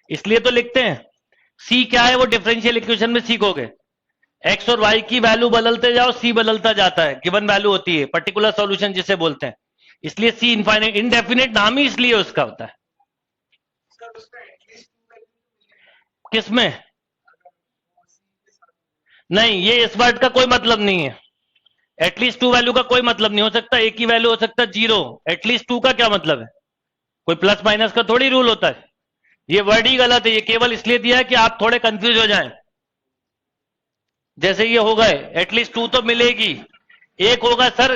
इसलिए तो लिखते हैं। सी क्या है वो डिफरेंशियल इक्वेशन में सीखोगे। एक्स और वाई की वैल्यू बदलते जाओ, सी बदलता जाता है, गिवन वैल्यू होती है, पर्टिकुलर सॉल्यूशन जिसे बोलते हैं। इसलिए सी इनफाइनाइट, इनडेफिनेट नाम ही इसलिए उसका होता है। किसमें? नहीं, ये इस वर्ड का कोई मतलब नहीं है। एटलीस्ट 2 वैल्यू का कोई मतलब नहीं हो सकता, एक ही वैल्यू हो सकता है 0। एटलीस्ट 2 का क्या मतलब है? कोई प्लस माइनस का थोड़ी रूल होता है। ये वर्ड ही गलत है, ये केवल इसलिए दिया है कि आप थोड़े कंफ्यूज हो जाएं। जैसे ये हो गए, एटलीस्ट 2 तो मिलेगी, एक होगा सर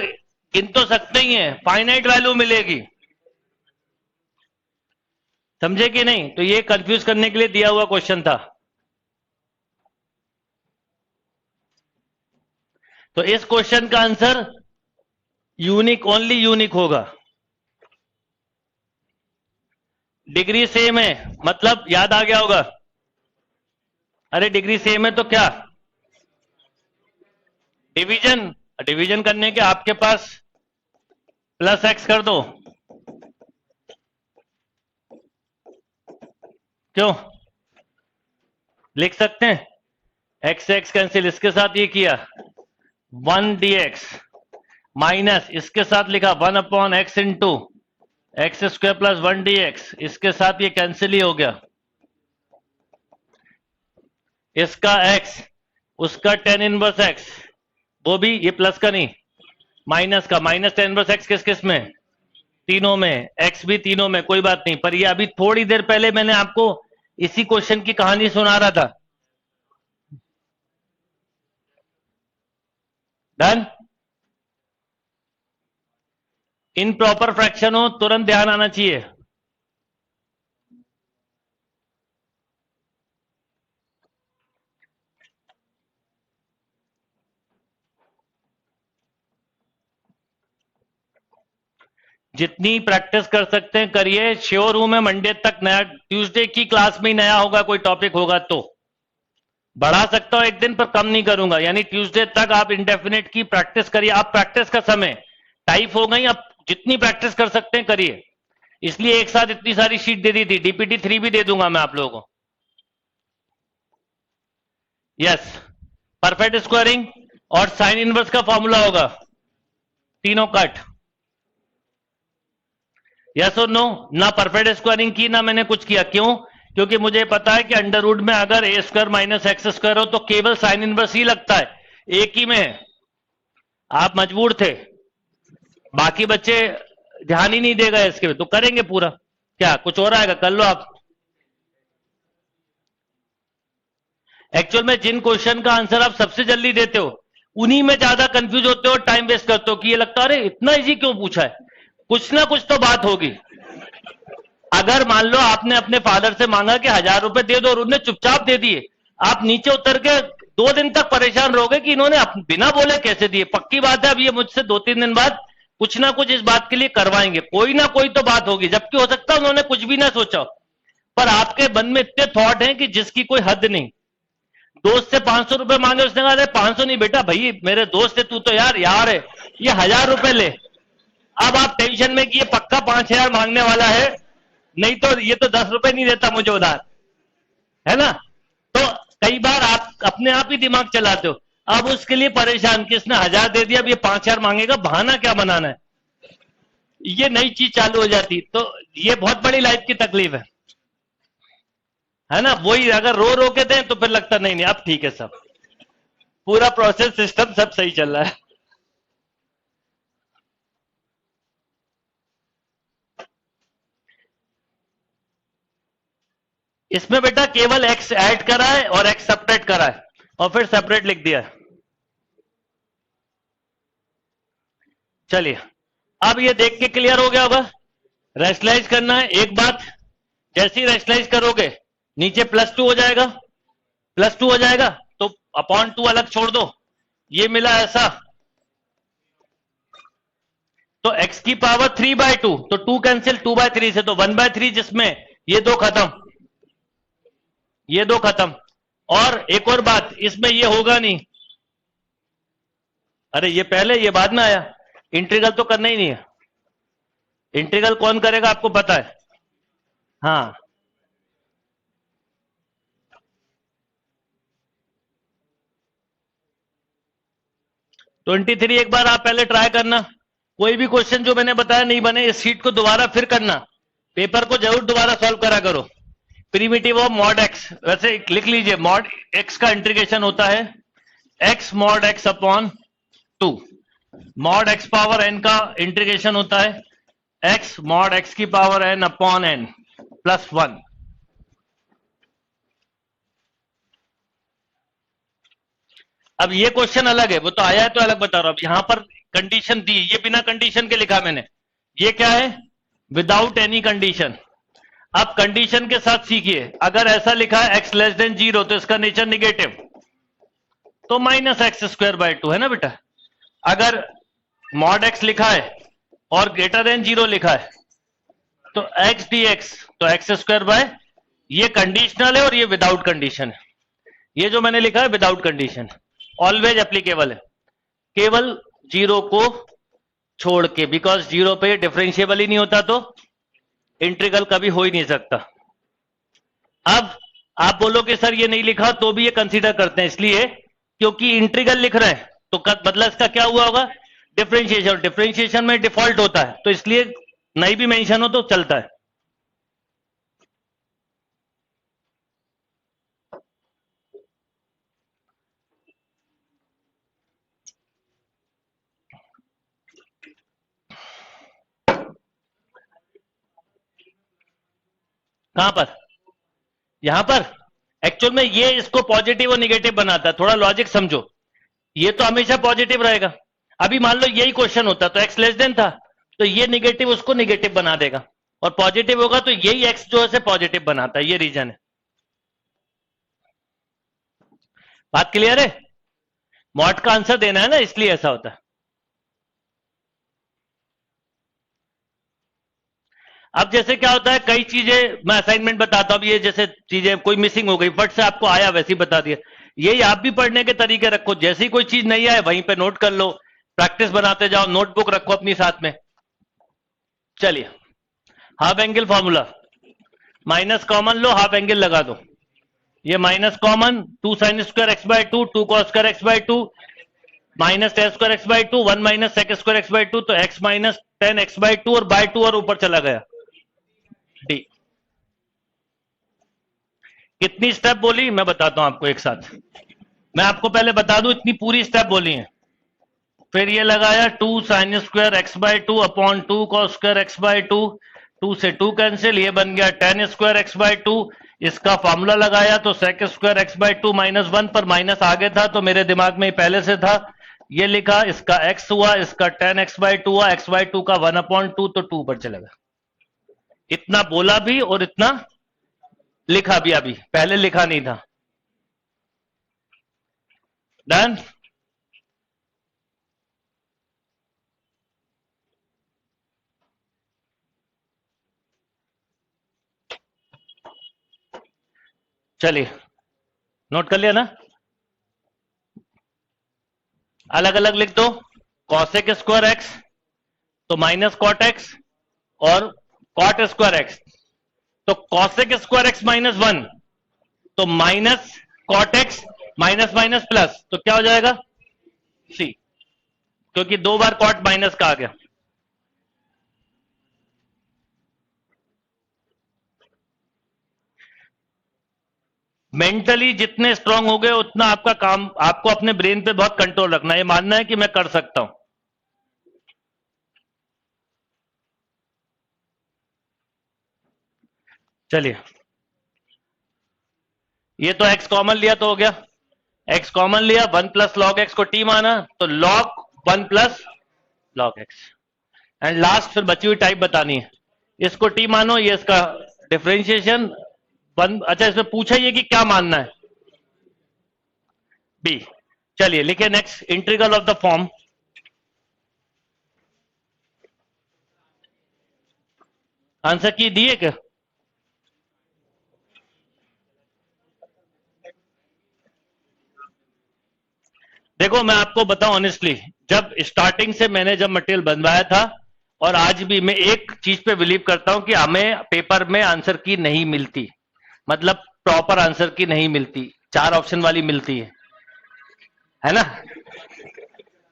गिन तो सकते ही हैं, फाइनाइट वैल्यू मिलेगी, समझे कि नहीं? तो ये कंफ्यूज करने के लिए दिया हुआ क्वेश्चन था। तो इस क्वेश्चन का आंसर यूनिक, ओनली यूनिक होगा। डिग्री सेम है मतलब याद आ गया होगा। अरे डिग्री सेम है तो क्या, डिवीजन, डिवीजन करने के आपके पास प्लस एक्स कर दो, क्यों लिख सकते हैं, एक्स से एक्स कैंसिल, इसके साथ ये किया 1 dx माइनस इसके साथ लिखा 1 upon x into x square plus 1 dx, इसके साथ ये कैंसिल ही हो गया, इसका x उसका tan इनवर्स x, वो भी ये प्लस का नहीं माइनस का, माइनस tan इनवर्स x किस किस में, तीनों में, x भी तीनों में, कोई बात नहीं। पर ये अभी थोड़ी देर पहले मैंने आपको इसी क्वेश्चन की कहानी सुना रहा था। डन। इन प्रॉपर फ्रैक्शन हो तुरंत ध्यान आना चाहिए। जितनी प्रैक्टिस कर सकते हैं करिए। श्योर हूं मैं मंडे तक नया, ट्यूसडे की क्लास में ही नया होगा, कोई टॉपिक होगा तो बढ़ा सकता हूं एक दिन, पर कम नहीं करूंगा। यानी ट्यूसडे तक आप इंडेफिनिट की प्रैक्टिस करिए। आप प्रैक्टिस का समय टाइप हो गई, आप जितनी प्रैक्टिस कर सकते हैं करिए। इसलिए एक साथ इतनी सारी शीट दे दी थी, डीपीटी 3 भी दे दूंगा मैं आप लोगों को। यस, परफेक्ट स्क्वायरिंग और साइन इनवर्स का फॉर्मूला होगा, तीनों कट। यस और नो, ना परफेक्ट स्क्वायरिंग की ना मैंने कुछ किया। क्यों? क्योंकि मुझे पता है कि अंडर रूट में अगर ए स्क्वायर माइनस एक्स स्क्वायर हो तो केवल साइन इनवर्स ही लगता है, एक ही में है। आप मजबूर थे, बाकी बच्चे ध्यान ही नहीं देगा इसके में, तो करेंगे पूरा। क्या कुछ हो रहा है? कर लो आप। एक्चुअल में जिन क्वेश्चन का आंसर आप सबसे जल्दी देते हो उन्हीं में ज्यादा कंफ्यूज होते हो, टाइम वेस्ट करते हो कि ये लगता है अरे इतना इजी क्यों पूछा है। कुछ ना कुछ तो बात होगी। अगर मान लो आपने अपने फादर से मांगा कि 1000 रुपए दे दो और उन्होंने चुपचाप दे दिए, आप नीचे उतर के 2 दिन तक परेशान रहोगे कि इन्होंने बिना बोले कैसे दिए। पक्की बात है अब ये मुझसे 2-3 दिन बाद कुछ ना कुछ इस बात के लिए करवाएंगे, कोई ना कोई तो बात होगी। जबकि हो सकता है उन्होंने कुछ भी ना सोचा, पर आपके मन में इतने थॉट हैं कि जिसकी कोई हद नहीं। दोस्त से 500 रुपए मांगे, उसने कहा 500 नहीं बेटा, भाई मेरे दोस्त है, तू तो यार है, ये 1000 रुपए ले। अब आप टेंशन में कि ये पक्का 5000 मांगने वाला है, नहीं तो ये तो 10 रुपए नहीं देता मुझे उधार, है ना। तो कई बार आप अपने आप ही दिमाग चलाते हो। अब उसके लिए परेशान कि इसने 1000 दे दिया, अब ये 5000 मांगेगा, बहाना क्या बनाना है, ये नई चीज चालू हो जाती। तो ये बहुत बड़ी लाइफ की तकलीफ है ना। वही अगर रो रो के दें तो फिर लगता नहीं नहीं अब ठीक है, सब पूरा प्रोसेस सिस्टम सब सही चल रहा है। इसमें बेटा केवल x ऐड करा है और x सेपरेट करा है और फिर सेपरेट लिख दिया है। चलिए अब ये देख के क्लियर हो गया होगा। रेशनलाइज करना है। एक बात, जैसे ही रेशनलाइज करोगे नीचे +2 हो जाएगा, +2 हो जाएगा तो अपॉन 2 अलग छोड़ दो, ये मिला ऐसा, तो x की पावर 3/2, तो 2 कैंसिल 2/3 से, तो 1/3, जिसमें ये दो खत्म, ये दो खत्म। और एक और बात, इसमें ये होगा नहीं, अरे ये पहले ये बाद में आया, इंटीग्रल तो करना ही नहीं है। इंटीग्रल कौन करेगा आपको पता है? हाँ, तो 23 एक बार आप पहले ट्राई करना। कोई भी क्वेश्चन जो मैंने बताया नहीं बने, इस शीट को दोबारा फिर करना, पेपर को जरूर दोबारा सॉल्व करा करो। प्रीमिटिव ऑफ मॉड एक्स, वैसे लिख लीजिए, मॉड एक्स का इंटीग्रेशन होता है x mod x upon 2, mod x power n का इंटीग्रेशन होता है एक्स मॉड एक्स की power N upon n plus 1। अब ये क्वेश्चन अलग है, वो तो आया है तो अलग बता रहा हूं। अब यहां पर कंडीशन दी, ये बिना कंडीशन के लिखा मैंने, ये क्या है? Without any condition. अब कंडीशन के साथ सीखिए, अगर ऐसा लिखा है x लेस देन 0 तो इसका नेचर निगेटिव, तो -x²/2 है ना बेटा। अगर मॉड x लिखा है और ग्रेटर देन 0 लिखा है तो x dx, तो एक्स स्क्वायर बाय, ये कंडीशनल है और ये विदाउट कंडीशन है। ये जो मैंने लिखा है विदाउट कंडीशन, ऑलवेज एप्लीकेबल है, केवल जीरो को छोड़ के, बिकॉज जीरो पे डिफरेंशिएबल ही नहीं होता तो इंटीग्रल कभी हो ही नहीं सकता। अब आप बोलो कि सर ये नहीं लिखा, तो भी ये कंसीडर करते हैं, इसलिए क्योंकि इंटीग्रल लिख रहे हैं तो मतलब इसका क्या हुआ होगा, डिफरेंशिएशन। डिफरेंशिएशन में डिफॉल्ट होता है, तो इसलिए नहीं भी मेंशन हो तो चलता है। कहां पर, यहां पर एक्चुअल में ये इसको पॉजिटिव और निगेटिव बनाता है, थोड़ा लॉजिक समझो। ये तो हमेशा पॉजिटिव रहेगा। अभी मान लो यही क्वेश्चन होता तो एक्स लेस देन था, तो ये निगेटिव उसको निगेटिव बना देगा, और पॉजिटिव होगा तो यही एक्स जो है पॉजिटिव बनाता है। ये रीजन है। बात क्लियर है? मॉड का आंसर देना है ना, इसलिए ऐसा होता है। अब जैसे क्या होता है, कई चीजें मैं असाइनमेंट बताता हूं, ये जैसे चीजें कोई मिसिंग हो गई, फट से आपको आया वैसे ही बता दिया। यही आप भी पढ़ने के तरीके रखो, जैसी कोई चीज नहीं आए वहीं पे नोट कर लो, प्रैक्टिस बनाते जाओ, नोटबुक रखो अपनी साथ में। चलिए, half angle formula, minus common लो, हाफ एंगल लगा दो। ये minus common, 2 sine square x by 2, 2 cos square x by 2, minus tan square x by 2, 1 minus sec square x by 2, तो एक्स माइनस 10 एक्स बाय 2 और बाय 2 और ऊपर चला गया डी। कितनी स्टेप बोली मैं बताता हूं आपको एक साथ। मैं आपको पहले बता दूं, इतनी पूरी स्टेप बोली है। फिर ये लगाया 2 sine square x by 2 upon 2 cos square x by 2, 2 से 2 कैंसिल, ये बन गया 10 स्क्वायर एक्स बाय 2। इसका फॉर्मूला लगाया तो sec square x by 2 minus 1 पर माइनस आगे था तो मेरे दिमाग में पहले से था, ये लिखा, इसका x हुआ, इसका 10 एक्स बाय 2 हुआ, एक्स बाय 2 का 1 अपॉन 2 तो 2 पर चलेगा। इतना बोला भी और इतना लिखा भी, अभी पहले लिखा नहीं था। डन। चलिए, नोट कर लिया ना? अलग अलग लिख दो, कॉसेक स्क्वायर एक्स तो माइनस कॉट एक्स और कॉट स्क्वायर एक्स, तो कॉसेक स्क्वायर एक्स माइनस 1 तो minus cot x minus minus plus, तो क्या हो जाएगा सी, क्योंकि 2 बार कॉट माइनस का आ गया। मेंटली जितने स्ट्रांग हो गए उतना आपका काम, आपको अपने ब्रेन पे बहुत कंट्रोल रखना है, ये मानना है कि मैं कर सकता हूं। चलिए, ये तो x कॉमन लिया तो हो गया, x कॉमन लिया, 1 प्लस लॉग एक्स को t माना तो log 1 plus log x, and last फिर बची हुई टाइप बतानी है। इसको t मानो, ये इसका डिफरेंशिएशन 1। अच्छा, इसमें पूछा ये कि क्या मानना है, b। चलिए लिखे next, integral of the form, answer की दिए क्या? देखो मैं आपको बताऊं ऑनेस्टली, जब स्टार्टिंग से मैंने जब मटेरियल बनवाया था और आज भी मैं एक चीज पे बिलीव करता हूं कि हमें पेपर में आंसर की नहीं मिलती, मतलब प्रॉपर आंसर की नहीं मिलती, 4 ऑप्शन वाली मिलती है ना?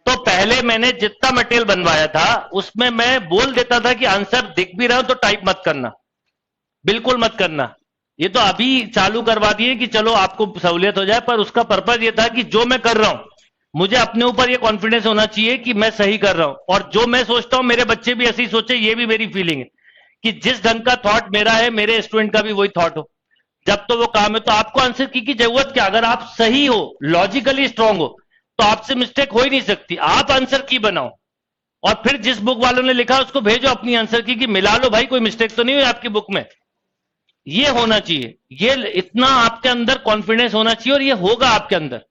तो पहले मैंने जितना मटेरियल बनवाया था उसमें मैं बोल देता था कि आंसर दिख भी रहा हो तो टाइप मत करना, बिल्कुल मत करना। ये तो अभी चालू करवा दिए कि चलो आपको सहूलियत हो जाए, पर उसका पर्पज ये था कि जो मैं कर रहा हूं मुझे अपने ऊपर ये कॉन्फिडेंस होना चाहिए कि मैं सही कर रहा हूं, और जो मैं सोचता हूं मेरे बच्चे भी ऐसे ही सोचे, ये भी मेरी फीलिंग है कि जिस ढंग का थॉट मेरा है मेरे स्टूडेंट का भी वही थॉट हो। जब तो वो काम है तो आपको आंसर की जरूरत क्या, अगर आप सही हो, लॉजिकली स्ट्रांग हो, तो आपसे मिस्टेक हो ही नहीं सकती। आप आंसर की बनाओ और फिर जिस बुक वालों ने लिखा उसको भेजो अपनी आंसर की मिला लो, भाई कोई मिस्टेक तो नहीं हुई आपकी बुक में। ये होना चाहिए, ये इतना आपके अंदर कॉन्फिडेंस होना चाहिए और ये होगा आपके अंदर।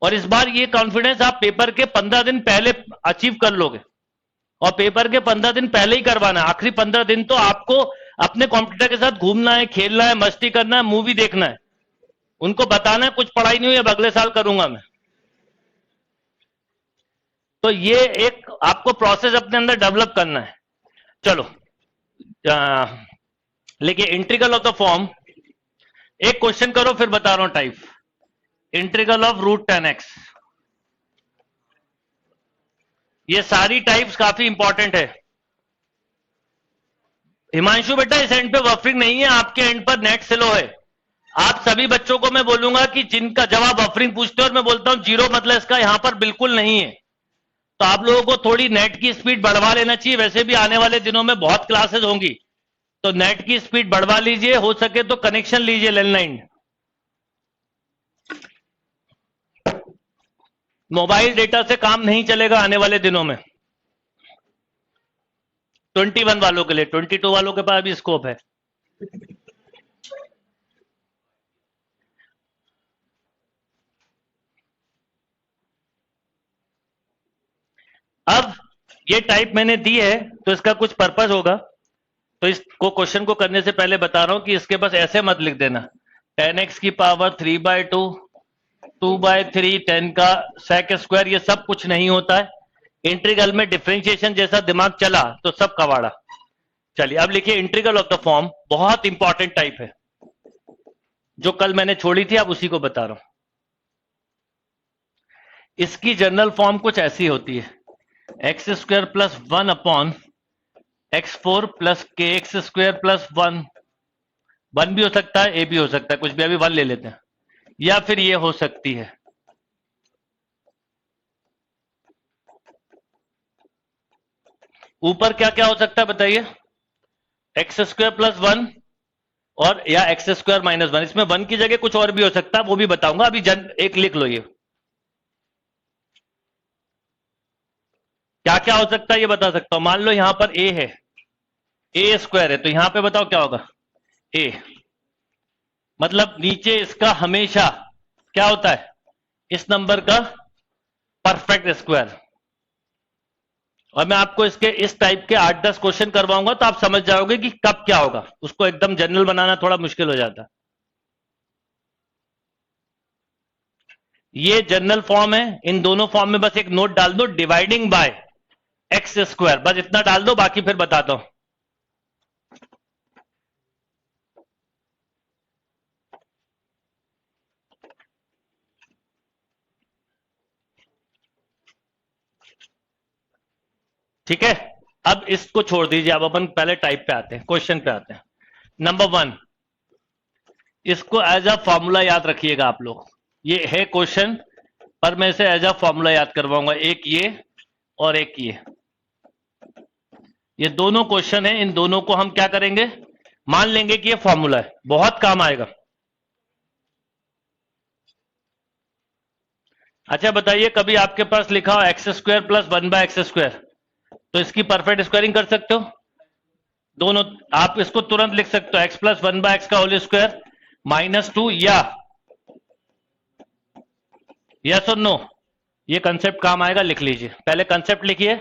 और इस बार ये कॉन्फिडेंस आप पेपर के 15 दिन पहले अचीव कर लोगे, और पेपर के 15 दिन पहले ही करवाना, आखिरी 15 दिन तो आपको अपने कंप्यूटर के साथ घूमना है, खेलना है, मस्ती करना है, मूवी देखना है, उनको बताना है कुछ पढ़ाई नहीं हुई, अब अगले साल करूंगा मैं। तो ये एक आपको प्रोसेस अपने अंदर डेवलप करना है। चलो लेकिन इंटीग्रल ऑफ द फॉर्म, एक क्वेश्चन करो फिर बता रहा हूं टाइप। इंटीग्रल ऑफ √10x, ये सारी टाइप्स काफी इंपॉर्टेंट है। हिमांशु बेटा इस एंड पे बफरिंग नहीं है, आपके एंड पर नेट स्लो है। आप सभी बच्चों को मैं बोलूंगा कि जिनका जवाब बफरिंग पूछते हो और मैं बोलता हूं जीरो मतलब इसका यहां पर बिल्कुल नहीं है, तो आप लोगों को थोड़ी नेट की स्पीड बढ़वा लेना चाहिए। वैसे भी आने वाले दिनों में बहुत क्लासेस होंगी, तो नेट की स्पीड बढ़वा लीजिए, हो सके तो कनेक्शन लीजिए लैंडलाइन। मोबाइल डेटा से काम नहीं चलेगा आने वाले दिनों में। 21 वालों के लिए, 22 वालों के पास भी स्कोप है। अब ये टाइप मैंने दी है तो इसका कुछ पर्पस होगा, तो इसको क्वेश्चन को करने से पहले बता रहा हूं कि इसके बस ऐसे मत लिख देना 10x की पावर 3/2, 2/3, 10 का sec स्क्वायर, ये सब कुछ नहीं होता है। इंटीग्रल में डिफरेंशिएशन जैसा दिमाग चला तो सब कवाड़ा। चलिए अब लिखिए इंटीग्रल ऑफ द फॉर्म, बहुत इंपॉर्टेंट टाइप है, जो कल मैंने छोड़ी थी, अब उसी को बता रहा हूं। इसकी जनरल फॉर्म कुछ ऐसी होती है, x² + 1 x4 + kx² + 1। 1 भी हो सकता है, a भी हो सकता है, कुछ भी, अभी 1 ले लेते हैं। या फिर ये हो सकती है ऊपर क्या क्या हो सकता है बताइए, x² + 1 और या x² - 1। इसमें 1 की जगह कुछ और भी हो सकता है, वो भी बताऊंगा, अभी एक लिख लो। ये क्या क्या हो सकता है ये बता सकता हूं। मान लो यहां पर a है, a² है, तो यहां पे बताओ क्या होगा, a मतलब नीचे इसका हमेशा क्या होता है, इस नंबर का परफेक्ट स्क्वायर। और मैं आपको इसके इस टाइप के 8-10 क्वेश्चन करवाऊंगा तो आप समझ जाओगे कि कब क्या होगा। उसको एकदम जनरल बनाना थोड़ा मुश्किल हो जाता है। ये जनरल फॉर्म है, इन दोनों फॉर्म में बस एक नोट डाल दो, डिवाइडिंग बाय x², बस इतना डाल दो, बाकी फिर बताता हूं। ठीक है, अब इसको छोड़ दीजिए, अब अपन पहले टाइप पे आते हैं, क्वेश्चन पे आते हैं। नंबर 1, इसको एज अ फॉर्मूला याद रखिएगा आप लोग। ये है क्वेश्चन, पर मैं इसे एज अ फॉर्मूला याद करवाऊंगा। एक ये और एक ये दोनों क्वेश्चन है, इन दोनों को हम क्या करेंगे, मान लेंगे कि ये फॉर्मूला है, बहुत काम आएगा। अच्छा बताइए, कभी आपके पास लिखा हो x² + 1/x², तो इसकी परफेक्ट स्क्वायरिंग कर सकते हो दोनों। आप इसको तुरंत लिख सकते हो x + 1/x का होल स्क्वायर -2, या यस और नो, ये कंसेप्ट काम आएगा, लिख लीजिए। पहले कंसेप्ट लिखिए,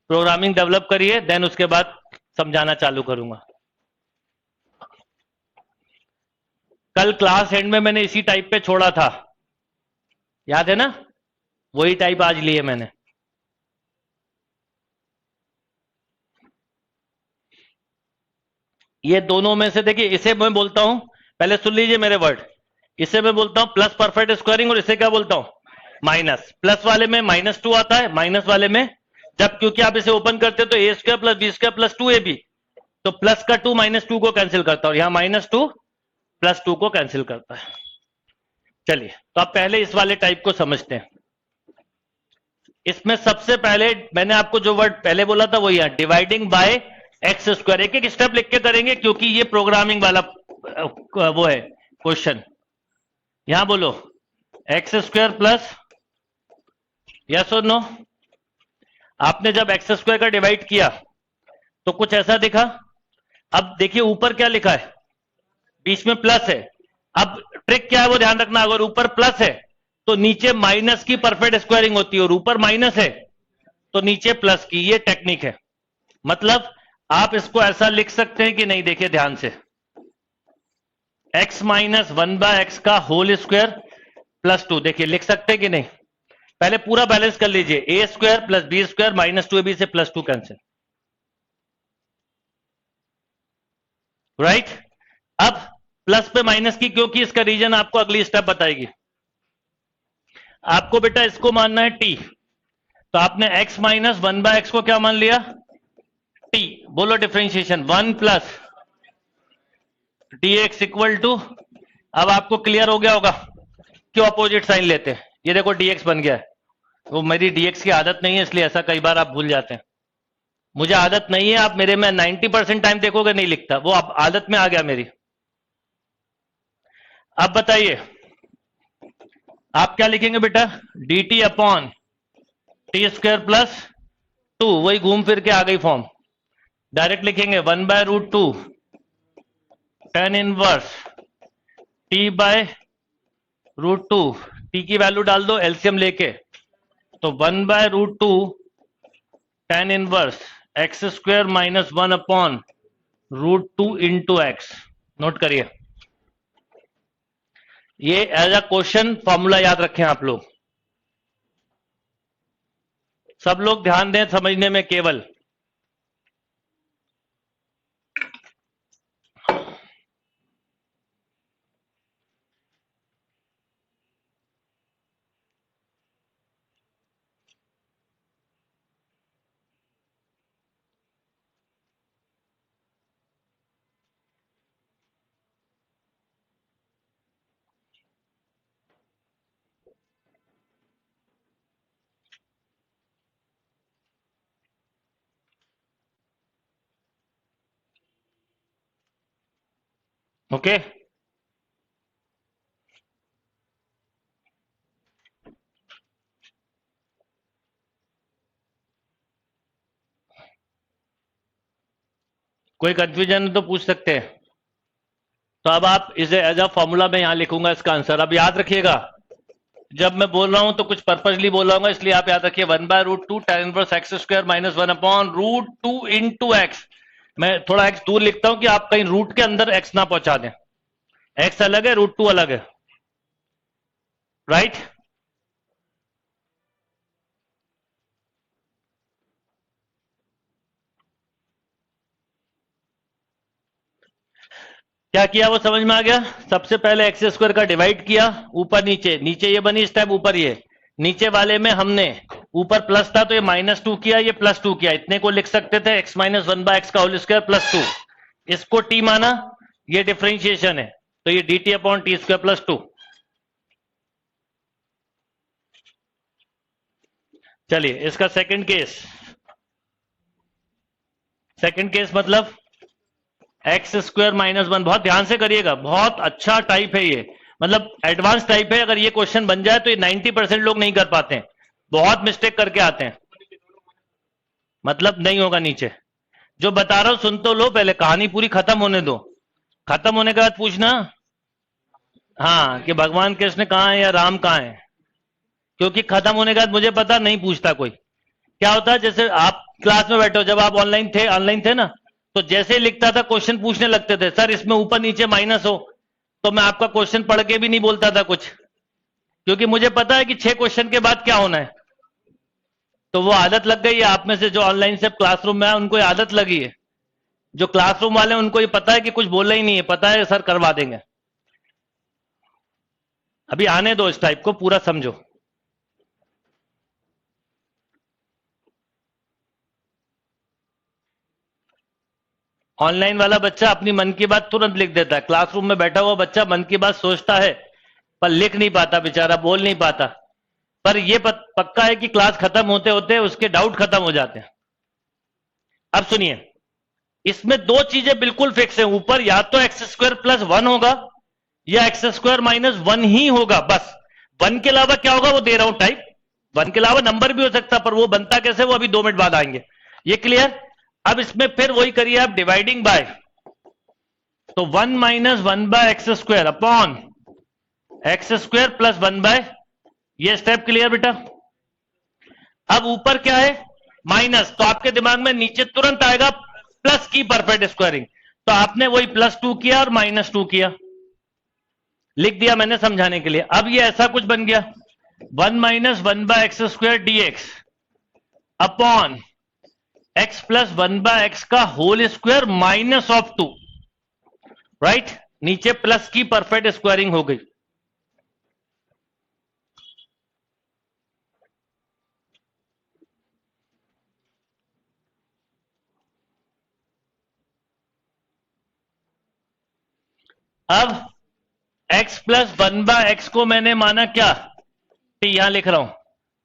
प्रोग्रामिंग डेवलप करिए, देन उसके बाद समझाना चालू करूंगा। कल क्लास एंड में मैंने इसी टाइप पे छोड़ा था, याद है ना, वही टाइप आज लिए मैंने। ये दोनों में से देखिए, इसे मैं बोलता हूं, पहले सुन लीजिए मेरे वर्ड, इसे मैं बोलता हूं प्लस परफेक्ट स्क्वायरिंग, और इसे क्या बोलता हूं, माइनस। प्लस वाले में -2 आता है, माइनस वाले में, जब क्योंकि आप इसे ओपन करते हो तो a² + b² + 2ab, तो प्लस का 2 -2 को कैंसिल करता है, और यहां -2 + 2 को कैंसिल करता है। चलिए, तो आप पहले इस वाले टाइप को समझते हैं। इसमें सबसे पहले मैंने आपको जो वर्ड पहले बोला था वही है, डिवाइडिंग बाय x²। एक एक स्टेप लिख के करेंगे, क्योंकि ये प्रोग्रामिंग वाला वो है क्वेश्चन। यहां बोलो x² प्लस, यस और नो। आपने जब x² का डिवाइड किया तो कुछ ऐसा दिखा। अब देखिए ऊपर क्या लिखा है, बीच में प्लस है। अब ट्रिक क्या है वो ध्यान रखना, अगर ऊपर प्लस है तो नीचे माइनस की परफेक्ट स्क्वायरिंग होती है, और ऊपर माइनस है तो नीचे प्लस की। ये टेक्निक है। मतलब आप इसको ऐसा लिख सकते हैं कि नहीं, देखिए ध्यान से, x माइनस 1/x का होल स्क्वायर प्लस 2, देखिए लिख सकते हैं कि नहीं? पहले पूरा बैलेंस कर लीजिए, a square plus b square minus 2ab से प्लस 2 कैंसिल, राइट। अब प्लस पे माइनस की, क्योंकि इसका रीजन आपको अगली स्टेप बताएगी। आपको बेटा इसको मानना है t, तो आपने x माइनस 1/x को क्या मान लिया? t। बोलो differentiation 1 plus dx equal to, अब आपको क्लियर हो गया होगा क्यों अपोजिट साइन लेते हैं। ये देखो dx बन गया है, वो मेरी dx की आदत नहीं है इसलिए ऐसा कई बार आप भूल जाते हैं। मुझे आदत नहीं है, आप मेरे में 90% टाइम देखोगे नहीं लिखता, वो अब आदत में आ गया मेरी। अब बताइए आप क्या लिखेंगे बेटा? dt upon t square plus 2, वही घूम फिर के आ गई फॉर्म, डायरेक्ट लिखेंगे 1/√2 tan inverse t by √2, t की वैल्यू डाल दो एलसीएम लेके, तो 1/√2 tan inverse x square minus 1 upon √2 into x. Note करिए, ये एज अ क्वेश्चन फॉर्मूला याद रखें आप लोग, सब लोग ध्यान दें समझने में केवल। ओके, कोई कंफ्यूजन तो पूछ सकते हैं। तो अब आप इसे एज अ फॉर्मूला में यहां लिखूंगा इसका आंसर। अब याद रखिएगा, जब मैं बोल रहा हूं तो कुछ पर्पसली बोल रहा हूं, इसलिए आप याद रखिए 1/√2 tan inverse x square minus 1 upon √2 into x. मैं थोड़ा एक्स दूर लिखता हूं कि आप कहीं रूट के अंदर एक्स ना पहुंचा दें, एक्स अलग है √2 अलग है, राइट। क्या किया वो समझ में आ गया? सबसे पहले एक्स स्क्वायर का डिवाइड किया, ऊपर नीचे, नीचे ये बनी स्टेप, ऊपर ये, नीचे वाले में हमने ऊपर प्लस था तो ये -2 किया, ये +2 किया, इतने को लिख सकते थे x माइनस 1/x का होल स्क्वायर प्लस 2, इसको t माना, ये डिफरेंशिएशन है, तो ये dt upon t square plus 2। चलिए इसका सेकंड केस मतलब एक्स स्क्वायर माइनस 1, बहुत ध्यान से करिएगा, बहुत अच्छा टाइप है ये, मतलब एडवांस टाइप है। अगर ये क्वेश्चन बन जाए तो ये 90% लोग नहीं कर पाते हैं, बहुत मिस्टेक करके आते हैं, मतलब नहीं होगा नीचे। जो बता रहा हूं सुन तो लो, पहले कहानी पूरी खत्म होने दो, खत्म होने के बाद पूछना हाँ कि भगवान कृष्ण कहाँ है या राम कहाँ है, क्योंकि खत्म होने के बाद मुझे पता नहीं पूछता कोई। क्या होता है, जैसे आप क्लास में बैठे हो, जब आप ऑनलाइन थे ना, तो जैसे ही लिखता था क्वेश्चन पूछने लगते थे, सर इसमें ऊपर नीचे माइनस हो, तो मैं आपका क्वेश्चन पढ़ के भी नहीं बोलता था कुछ, क्योंकि मुझे पता है कि 6 क्वेश्चन के बाद क्या होना है। तो वो आदत लग गई है आप में से जो ऑनलाइन से क्लासरूम में है, उनको ये आदत लगी है। जो क्लासरूम वाले उनको ये पता है कि कुछ बोलना ही नहीं है, पता है सर करवा देंगे। अभी आने दो, इस टाइप को पूरा समझो। ऑनलाइन वाला बच्चा अपनी मन की बात तुरंत लिख देता है, क्लासरूम में बैठा हुआ बच्चा मन की बात सोचता है पर लिख नहीं पाता, बेचारा बोल नहीं पाता। पर यह पक्का है कि क्लास खत्म होते होते उसके डाउट खत्म हो जाते हैं। अब सुनिए, इसमें 2 चीजें बिल्कुल फिक्स है, ऊपर या तो एक्स स्क्वायर प्लस 1 होगा या एक्स स्क्वायर माइनस 1 ही होगा, बस। 1 के अलावा क्या होगा वो दे रहा हूं टाइप, 1 के अलावा नंबर भी हो सकता, पर वो बनता कैसे वो अभी 2 मिनट बाद आएंगे। ये क्लियर? अब इसमें फिर वही करिए आप, डिवाइडिंग बाय, तो 1 minus 1/x square upon X square plus 1/, ये स्टेप क्लियर बेटा? अब ऊपर क्या है? माइनस, तो आपके दिमाग में नीचे तुरंत आएगा प्लस की परफेक्ट स्क्वायरिंग। तो आपने वही +2 किया और -2 किया, लिख दिया मैंने समझाने के लिए। अब ये ऐसा कुछ बन गया 1 - 1/x² dx upon x + 1/x का होल स्क्वायर -2, राइट। नीचे प्लस की परफेक्ट स्क्वायरिंग हो गई। अब x + 1/x को मैंने माना क्या, t, यहां लिख रहा हूं।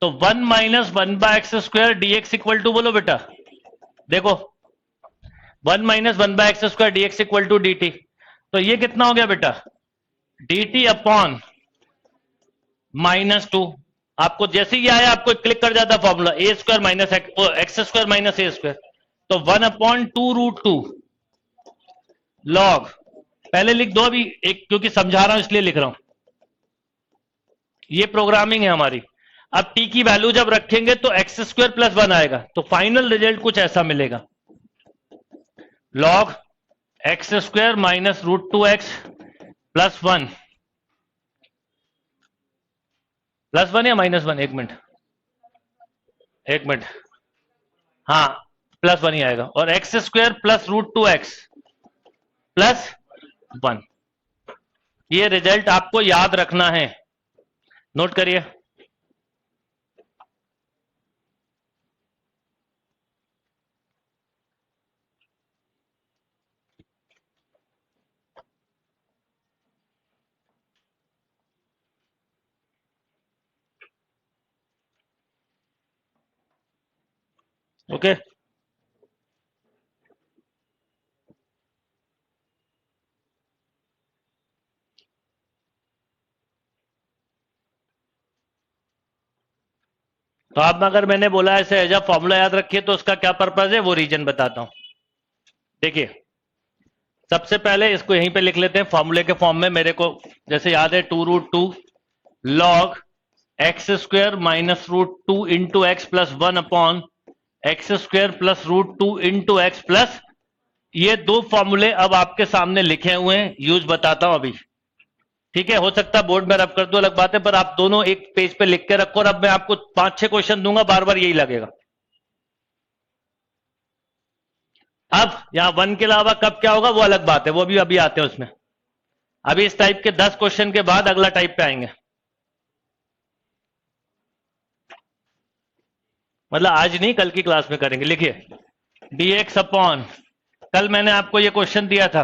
तो 1 - 1/x² dx इक्वल टू, बोलो बेटा, देखो 1 - 1/x² dx equal to dt। तो ये कितना हो गया बेटा, dt अपॉन -2। आपको जैसे ही आया आपको क्लिक कर जाता फॉर्मूला, a² - x² - a²। तो 1/2√2 लॉग, पहले लिख दो अभी एक, क्योंकि समझा रहा हूं इसलिए लिख रहा हूं, ये प्रोग्रामिंग है हमारी। अब t की वैल्यू जब रखेंगे तो x² + 1 आएगा, तो फाइनल रिजल्ट कुछ ऐसा मिलेगा, लॉग x² - √2x + 1 +1 या -1, एक मिनट, हाँ +1 ही आएगा, और x² + √2x + 1। ये रिजल्ट आपको याद रखना है, नोट करिए। ओके, तो अब अगर मैंने बोला ऐसे एज फॉर्मूला याद रखिए, तो उसका क्या पर्पज है वो रीजन बताता हूं। देखिए, सबसे पहले इसको यहीं पे लिख लेते हैं फॉर्मूले के फॉर्म में। मेरे को जैसे याद है 2√2 log x² - √2 into x + 1 upon x² + √2 into x plus, ये दो फॉर्मूले अब आपके सामने लिखे हुए हैं, यूज बताता हूं अभी, ठीक है। हो सकता है बोर्ड में रब कर दो, अलग बात है, पर आप दोनों एक पेज पे लिख के रखो, और अब मैं आपको 5-6 क्वेश्चन दूंगा, बार बार यही लगेगा। अब यहां 1 के अलावा कब क्या होगा वो अलग बात है, वो भी अभी आते हैं उसमें। अभी इस टाइप के 10 क्वेश्चन के बाद अगला टाइप पे आएंगे, मतलब आज नहीं, कल की क्लास में करेंगे। लिखिए dx अपॉन, कल मैंने आपको ये क्वेश्चन दिया था,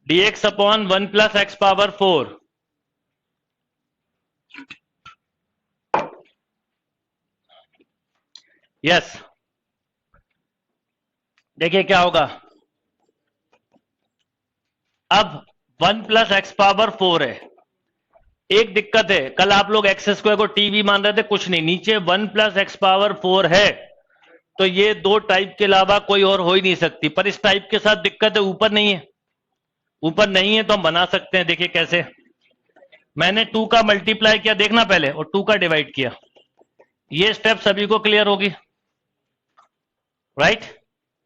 dx अपॉन 1 + x⁴। यस, देखिए क्या होगा। अब 1 + x⁴ है, एक दिक्कत है, कल आप लोग x² को t भी मान रहे थे, कुछ नहीं, नीचे 1 + x⁴ है, तो ये दो टाइप के अलावा कोई और हो ही नहीं सकती। पर इस टाइप के साथ दिक्कत है, ऊपर नहीं है, ऊपर नहीं है तो हम बना सकते हैं। देखिए कैसे, मैंने 2 का मल्टीप्लाई किया, देखना पहले, और 2 का डिवाइड किया, ये स्टेप सभी को क्लियर होगी, राइट।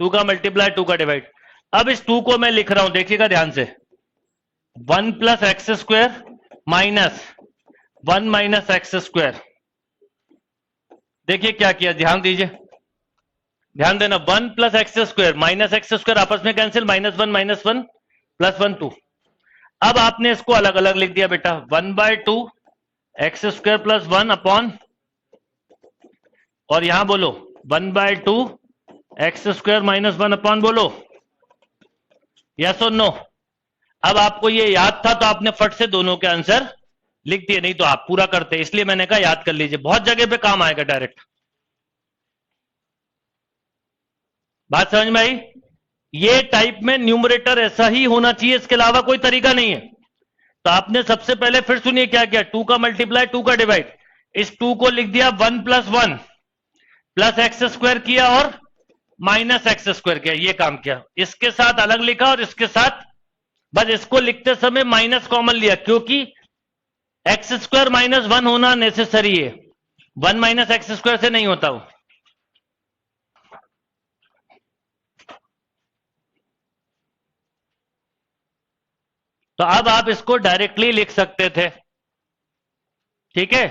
2 का मल्टीप्लाई, 2 का डिवाइड। अब इस 2 को मैं लिख रहा हूं, देखिएगा ध्यान से, 1 + x² माइनस 1 - x²। देखिए क्या किया, ध्यान दीजिए, ध्यान देना, 1 + x² माइनस x² आपस में कैंसिल, -1 - 1 + 1 2। अब आपने इसको अलग अलग लिख दिया बेटा, 1/2 x² + 1 अपॉन, और यहां बोलो 1/2 x² - 1 अपॉन, बोलो यस और नो। अब आपको ये याद था तो आपने फट से दोनों के आंसर लिख दिए, नहीं तो आप पूरा करते, इसलिए मैंने कहा याद कर लीजिए, बहुत जगह पे काम आएगा डायरेक्ट। बात समझ में आई। ये टाइप में न्यूमरेटर ऐसा ही होना चाहिए, इसके अलावा कोई तरीका नहीं है। तो आपने सबसे पहले फिर सुनिए क्या किया, 2 का मल्टीप्लाई, 2 का डिवाइड, इस 2 को लिख दिया 1 + 1 + x² किया और -x² किया, ये काम किया। इसके साथ अलग लिखा और इसके साथ बस इसको लिखते समय माइनस कॉमन लिया, क्योंकि एक्स स्क्वायर माइनस 1 होना नेसेसरी है, 1 माइनस एक्स स्क्वायर से नहीं होता वो। तो अब आप इसको डायरेक्टली लिख सकते थे, ठीक है।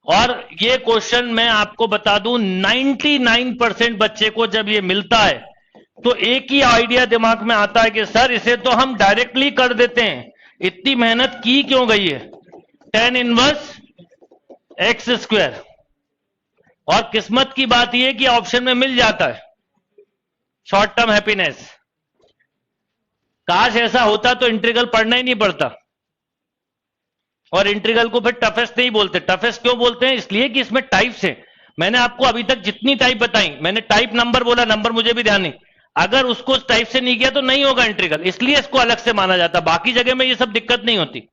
और ये क्वेश्चन मैं आपको बता दूं, 99% बच्चे को जब ये मिलता है तो एक ही आइडिया दिमाग में आता है कि सर इसे तो हम डायरेक्टली कर देते हैं, इतनी मेहनत की क्यों गई है, tan इनवर्स एक्स स्क्वायर। और किस्मत की बात यह कि ऑप्शन में मिल जाता है, शॉर्ट टर्म हैप्पीनेस। काश ऐसा होता तो इंटीग्रल पढ़ना ही नहीं पड़ता। और इंटीग्रल को फिर टफेस्ट नहीं बोलते। टफेस्ट क्यों बोलते हैं? इसलिए कि इसमें टाइप्स हैं। मैंने आपको अभी तक जितनी टाइप बताई, मैंने टाइप नंबर बोला, नंबर मुझे भी ध्यान नहीं, अगर उसको उस टाइप से नहीं किया तो नहीं होगा इंटीग्रल, इसलिए इसको अलग से माना जाता। बाकी जगह में ये सब दिक्कत नहीं होती।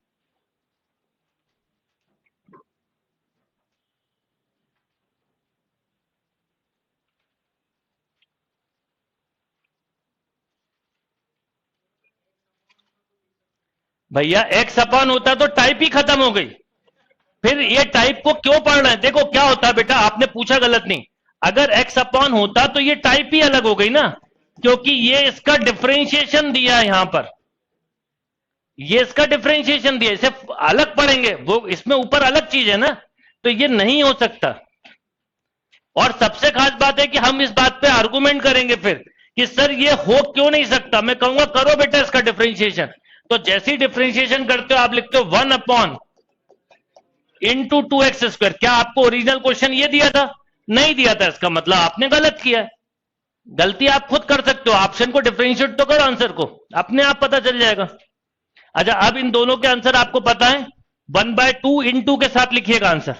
भैया एक्स अपॉन होता तो टाइप ही खत्म हो गई, फिर ये टाइप को क्यों पढ़ रहे हैं? देखो क्या होता है बेटा, आपने पूछा गलत नहीं, अगर एक्स अपॉन होता तो ये टाइप ही अलग हो गई ना, क्योंकि ये इसका डिफरेंशिएशन दिया है यहां पर, ये इसका डिफरेंशिएशन दिया, इसे अलग पढ़ेंगे, वो इसमें ऊपर अलग चीज है ना, तो ये नहीं हो सकता। और सबसे खास बात है कि हम इस बात पे आर्गुमेंट करेंगे फिर कि सर ये हो क्यों नहीं सकता। मैं कहूंगा करो बेटा इसका डिफरेंशिएशन। तो जैसे ही डिफरेंशिएशन करते हो आप लिखते हो 1 अपॉन इंटू 2x स्क्वायर। क्या आपको ओरिजिनल क्वेश्चन ये दिया था? नहीं दिया था, इसका मतलब आपने गलत किया है। गलती आप खुद कर सकते हो, ऑप्शन को डिफरेंशिएट तो करो, आंसर को अपने आप पता चल जाएगा। अच्छा, अब इन दोनों के आंसर आपको पता है, 1/2 इंटू के साथ लिखिएगा आंसर,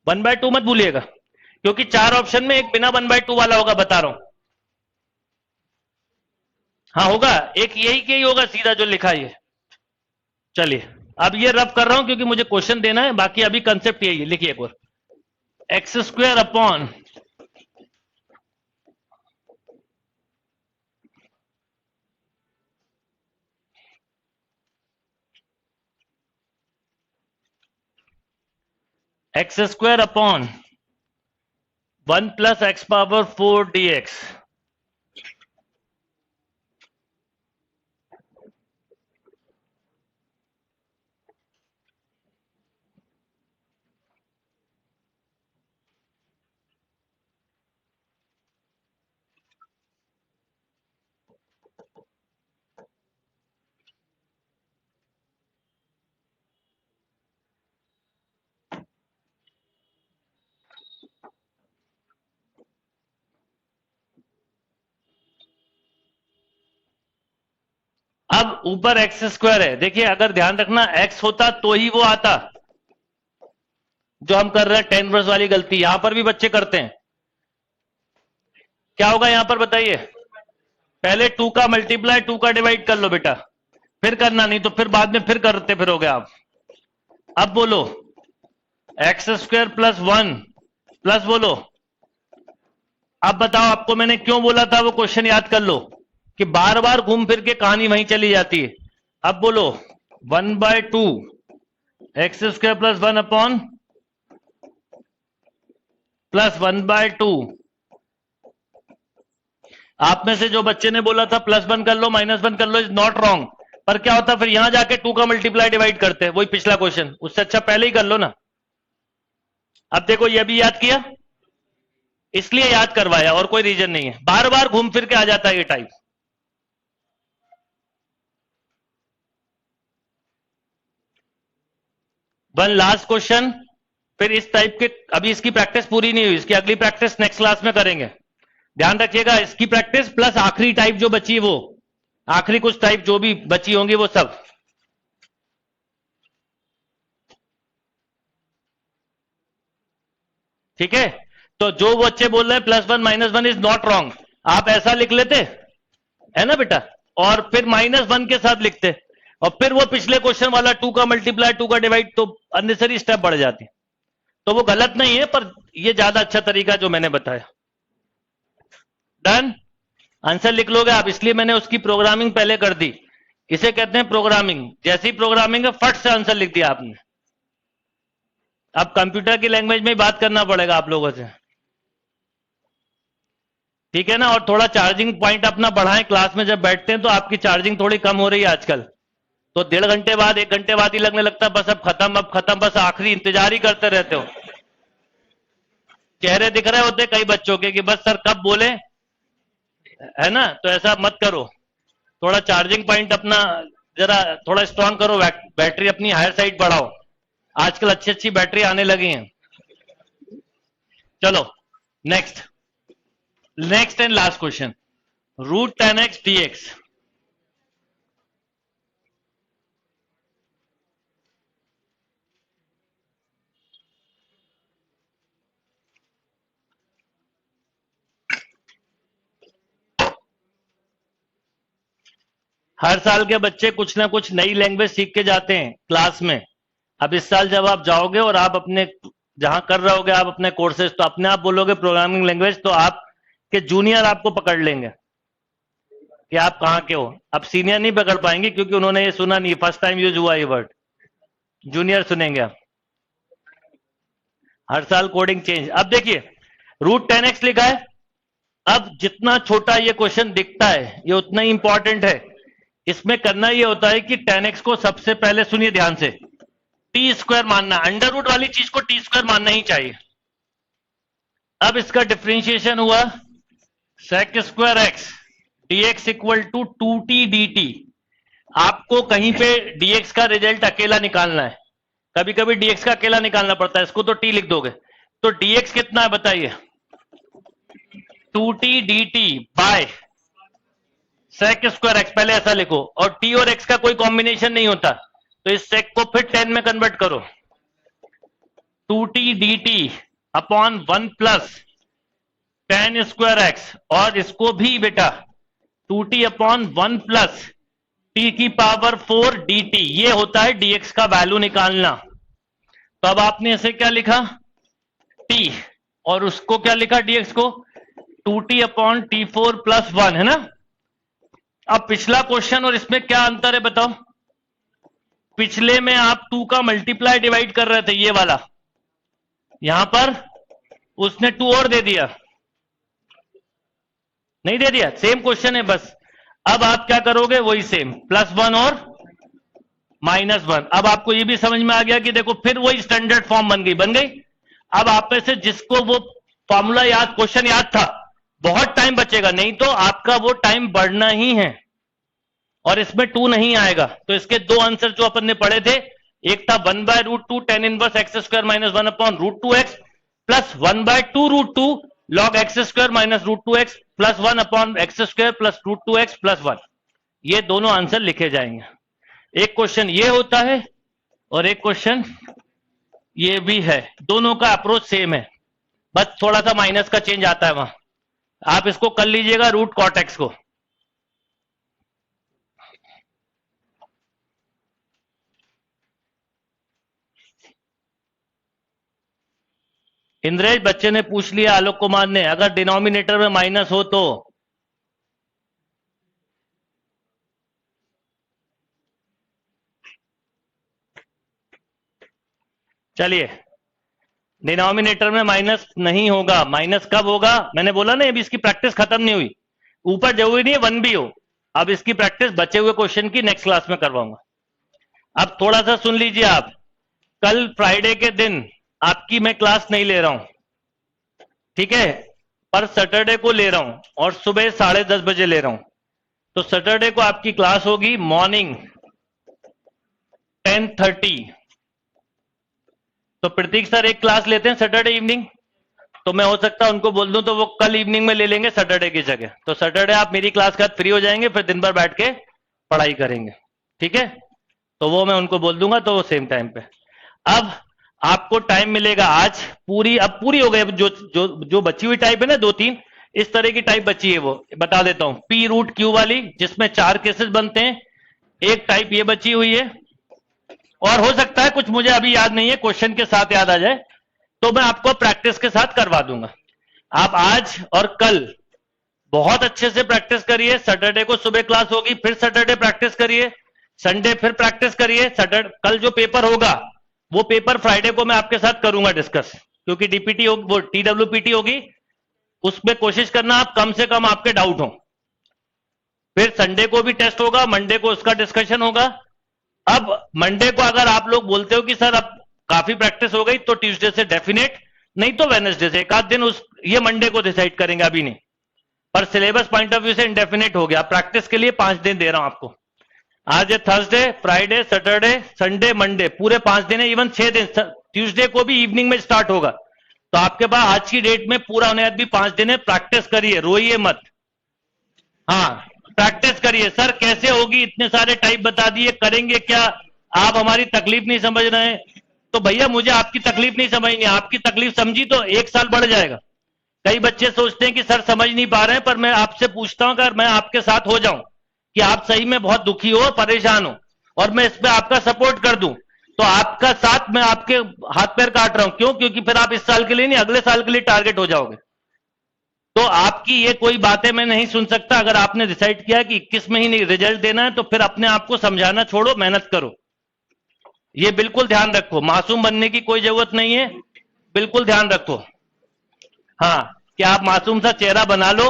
1/2 मत भूलिएगा, क्योंकि 4 ऑप्शन में एक बिना 1/2 वाला होगा, बता रहा हूं। हाँ होगा, एक यही के ही होगा सीधा जो लिखा है। चलिए अब ये रफ कर रहा हूं क्योंकि मुझे क्वेश्चन देना है, बाकी अभी कंसेप्ट यही है। लिखिए एक बार, X square upon X square upon 1 plus X power 4 dx। अब ऊपर एक्स स्क्वायर है, देखिए अगर ध्यान रखना एक्स होता तो ही वो आता, जो हम कर रहे हैं tan इनवर्स वाली गलती यहां पर भी बच्चे करते हैं। क्या होगा यहां पर बताइए? पहले 2 का मल्टीप्लाई 2 का डिवाइड कर लो बेटा, फिर करना, नहीं तो फिर बाद में फिर करते फिरोगे आप। अब बोलो एक्स स्क्वायर प्लस 1 प्लस बोलो। अब बताओ आपको मैंने क्यों बोला था, वो क्वेश्चन याद कर लो कि बार बार घूम फिर के कहानी वहीं चली जाती है। अब बोलो 1/2 x square plus 1 upon plus 1/2। आप में से जो बच्चे ने बोला था +1 कर लो -1 कर लो, इज नॉट रॉन्ग, पर क्या होता फिर यहां जाके 2 का मल्टीप्लाई डिवाइड करते हैं, वही पिछला क्वेश्चन, उससे अच्छा पहले ही कर लो ना। अब देखो ये भी याद किया, इसलिए याद करवाया और कोई रीजन नहीं है, बार बार घूम फिर के आ जाता है ये टाइप। वन लास्ट क्वेश्चन, फिर इस टाइप के, अभी इसकी प्रैक्टिस पूरी नहीं हुई, इसकी अगली प्रैक्टिस नेक्स्ट क्लास में करेंगे। ध्यान रखिएगा, इसकी प्रैक्टिस प्लस आखिरी टाइप जो बची है, वो आखिरी कुछ टाइप जो भी बची होंगी वो सब। ठीक है, तो जो बच्चे बोल रहे हैं +1 -1 इज नॉट रॉन्ग, आप ऐसा लिख लेते है ना बेटा, और फिर -1 के साथ लिखते, और फिर वो पिछले क्वेश्चन वाला 2 का मल्टीप्लाई 2 का डिवाइड, तो अननेसेसरी स्टेप बढ़ जाती। तो वो गलत नहीं है, पर ये ज्यादा अच्छा तरीका जो मैंने बताया। डन, आंसर लिख लोगे आप, इसलिए मैंने उसकी प्रोग्रामिंग पहले कर दी इसे कहते हैं प्रोग्रामिंग। जैसी प्रोग्रामिंग है फट से आंसर लिख दिया आपने। अब कंप्यूटर की लैंग्वेज में ही बात करना पड़ेगा आप लोगों से, ठीक है ना। और थोड़ा चार्जिंग पॉइंट अपना बढ़ाएं, क्लास में जब बैठते हैं तो आपकी चार्जिंग थोड़ी कम हो रही है आजकल, तो 1.5 घंटे बाद 1 घंटे बाद ही लगने लगता है बस अब खत्म, बस आखिरी इंतजार ही करते रहते हो। चेहरे दिख रहे होते कई बच्चों के कि बस सर कब बोले, है ना। तो ऐसा मत करो, थोड़ा चार्जिंग पॉइंट अपना जरा थोड़ा स्ट्रांग करो, बैटरी अपनी हायर साइड बढ़ाओ। आजकल अच्छी अच्छी बैटरी आने लगी हैं। चलो next and last question, √10x dx। हर साल के बच्चे कुछ ना कुछ नई लैंग्वेज सीख के जाते हैं क्लास में। अब इस साल जब आप जाओगे और आप अपने जहां कर रहे होगे आप अपने कोर्सेज, तो अपने आप बोलोगे प्रोग्रामिंग लैंग्वेज, तो आपके जूनियर आपको पकड़ लेंगे कि आप कहां के हो। अब सीनियर नहीं पकड़ पाएंगे क्योंकि उन्होंने ये सुना नहीं, फर्स्ट टाइम यूज हुआ ये वर्ड। जूनियर सुनेंगे आप। हर साल कोडिंग चेंज। अब देखिए √10x लिखा है। अब जितना छोटा ये क्वेश्चन दिखता है ये उतना ही इंपॉर्टेंट है। इसमें करना ये होता है कि 10x को सबसे पहले सुनिए ध्यान से, t² मानना, अंडर रूट वाली चीज को t² मानना ही चाहिए। अब इसका डिफरेंशिएशन हुआ sec² x dx equal to 2t dt। आपको कहीं पे dx का रिजल्ट अकेला निकालना है, कभी कभी dx का अकेला निकालना पड़ता है, इसको तो t लिख दोगे। तो dx कितना है बताइए, 2t dt bye sec² x, पहले ऐसा लिखो। और t और x का कोई कॉम्बिनेशन नहीं होता, तो इस sec को फिर 10 में कन्वर्ट करो, 2t dt upon 1 plus tan² x, और इसको भी बेटा 2t अपॉन 1 प्लस t की पावर 4 dt। ये होता है dx का वैल्यू निकालना। तो अब आपने इसे क्या लिखा t, और उसको क्या लिखा dx को 2t अपॉन t4 प्लस 1, है ना। अब पिछला क्वेश्चन और इसमें क्या अंतर है बताओ। पिछले में आप 2 का मल्टीप्लाई डिवाइड कर रहे थे, ये वाला, यहां पर उसने 2 और दे दिया, नहीं दे दिया, सेम क्वेश्चन है बस। अब आप क्या करोगे, वही सेम, +1 और -1। अब आपको ये भी समझ में आ गया कि देखो फिर वही स्टैंडर्ड फॉर्म बन गई। अब आप में से जिसको वो फॉर्मूला याद, क्वेश्चन याद था, बहुत टाइम बचेगा, नहीं तो आपका वो टाइम बढ़ना ही है और इसमें 2 नहीं आएगा। तो इसके 2 आंसर जो अपन ने पढ़े थे, एक था 1/√2 tan inverse x² - 1 upon √2x plus 1/2√2 log x² - √2x plus 1 upon x² plus √2x plus 1। ये दोनों आंसर लिखे जाएंगे। एक क्वेश्चन ये होता है और एक क्वेश्चन ये भी है, दोनों का अप्रोच सेम है, बस थोड़ा सा माइनस का चेंज आता है वहां। आप इसको कर लीजिएगा √cot x को। इंद्रेश बच्चे ने पूछ लिया, आलोक कुमार ने, अगर डिनोमिनेटर में माइनस हो तो चलिए, डिनोमिनेटर में माइनस नहीं होगा। माइनस कब होगा, मैंने बोला ना, अभी इसकी प्रैक्टिस खत्म नहीं हुई, ऊपर जरूरी नहीं है 1 भी हो। अब इसकी प्रैक्टिस बचे हुए क्वेश्चन की नेक्स्ट क्लास में करवाऊंगा। अब थोड़ा सा सुन लीजिए आप, कल फ्राइडे के दिन आपकी मैं क्लास नहीं ले रहा हूं, ठीक है, पर सैटरडे को ले रहा हूं और सुबह 10:30 बजे ले रहा हूं। तो सैटरडे को आपकी क्लास होगी मॉर्निंग 10:30। तो प्रतीक सर एक क्लास लेते हैं सैटरडे इवनिंग, तो मैं हो सकता है उनको बोल दूं तो वो कल इवनिंग में ले लेंगे सैटरडे की जगह। तो सैटरडे आप मेरी क्लास के बाद फ्री हो जाएंगे, फिर दिन भर बैठ के पढ़ाई करेंगे, ठीक है। तो वो मैं उनको बोल दूंगा, तो वो सेम टाइम पे। अब आपको टाइम मिलेगा आज पूरी, अब पूरी हो गई, जो जो जो बची हुई टाइप है ना, 2-3 इस तरह की टाइप बची है, वो बता देता हूं। p√q वाली जिसमें 4 केसेस बनते हैं, एक टाइप ये बची हुई है, और हो सकता है कुछ मुझे अभी याद नहीं है, क्वेश्चन के साथ याद आ जाए तो मैं आपको प्रैक्टिस के साथ करवा दूंगा। आप आज और कल बहुत अच्छे से प्रैक्टिस करिए। सैटरडे को सुबह क्लास होगी, फिर सैटरडे प्रैक्टिस करिए, संडे फिर प्रैक्टिस करिए। सैटरडे कल जो पेपर होगा वो पेपर फ्राइडे को मैं आपके साथ करूंगा डिस्कस, क्योंकि डीपीटी होगी, वो टीडब्ल्यूपीटी होगी, उसमें कोशिश करना आप कम से कम आपके डाउट हो। फिर संडे को भी टेस्ट होगा, मंडे को उसका डिस्कशन होगा। अब मंडे को अगर आप लोग बोलते हो कि सर अब काफी प्रैक्टिस हो गई, तो ट्यूसडे से डेफिनेट, नहीं तो वेडनेसडे से एक आध दिन उस ये मंडे को डिसाइड करेंगे, अभी नहीं। पर सिलेबस पॉइंट ऑफ व्यू से इंडेफिनेट हो गया। प्रैक्टिस के लिए 5 दिन दे रहा हूं आपको। आज है Thursday, Friday, Saturday, Sunday, Monday, पूरे 5 दिन है। इवन 6 दिन, ट्यूसडे को भी इवनिंग में स्टार्ट होगा। तो आपके पास आज की डेट में पूरा होने भी 5 दिन है। प्रैक्टिस करिए, रोइए मत। हाँ, प्रैक्टिस करिए। सर कैसे होगी, इतने सारे टाइप बता दिए, करेंगे क्या, आप हमारी तकलीफ नहीं समझ रहे हैं। तो भैया मुझे आपकी तकलीफ नहीं समझनी, आपकी तकलीफ समझी तो 1 साल बढ़ जाएगा। कई बच्चे सोचते हैं कि सर समझ नहीं पा रहे हैं, पर मैं आपसे पूछता हूं अगर मैं आपके साथ हो जाऊं कि आप सही में बहुत दुखी हो, परेशान हो, और मैं इस पे आपका सपोर्ट कर दूं, तो आपका साथ मैं आपके हाथ पैर काट रहा हूं। क्यों? क्योंकि फिर आप इस साल के लिए नहीं, अगले साल के लिए टारगेट हो जाओगे। तो आपकी ये कोई बातें मैं नहीं सुन सकता। अगर आपने डिसाइड किया कि 21 में ही रिजल्ट देना है, तो फिर अपने आप को समझाना छोड़ो, मेहनत करो। ये बिल्कुल ध्यान रखो, मासूम बनने की कोई जरूरत नहीं है, बिल्कुल ध्यान रखो। हाँ, कि आप मासूम सा चेहरा बना लो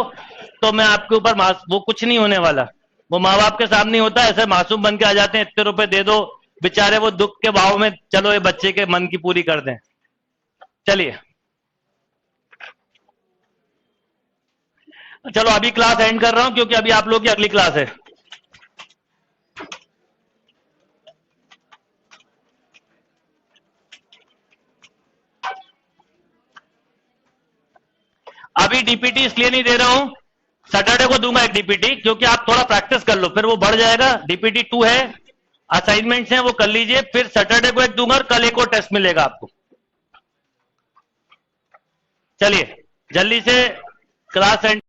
तो मैं आपके ऊपर वो कुछ नहीं होने वाला। वो माँ बाप के सामने होता है, ऐसे मासूम बन के आ जाते हैं, इतने रुपए दे दो, बेचारे वो दुख के भाव में चलो ये बच्चे के मन की पूरी कर दें। चलिए, चलो अभी क्लास एंड कर रहा हूं, क्योंकि अभी आप लोग की अगली क्लास है। अभी डीपीटी इसलिए नहीं दे रहा हूं, सैटरडे को दूंगा एक डीपीटी, क्योंकि आप थोड़ा प्रैक्टिस कर लो, फिर वो बढ़ जाएगा। डीपीटी 2 है, असाइनमेंट्स हैं, वो कर लीजिए। फिर सैटरडे को एक दूंगा और कल एक और टेस्ट मिलेगा आपको। चलिए जल्दी से क्लास एंड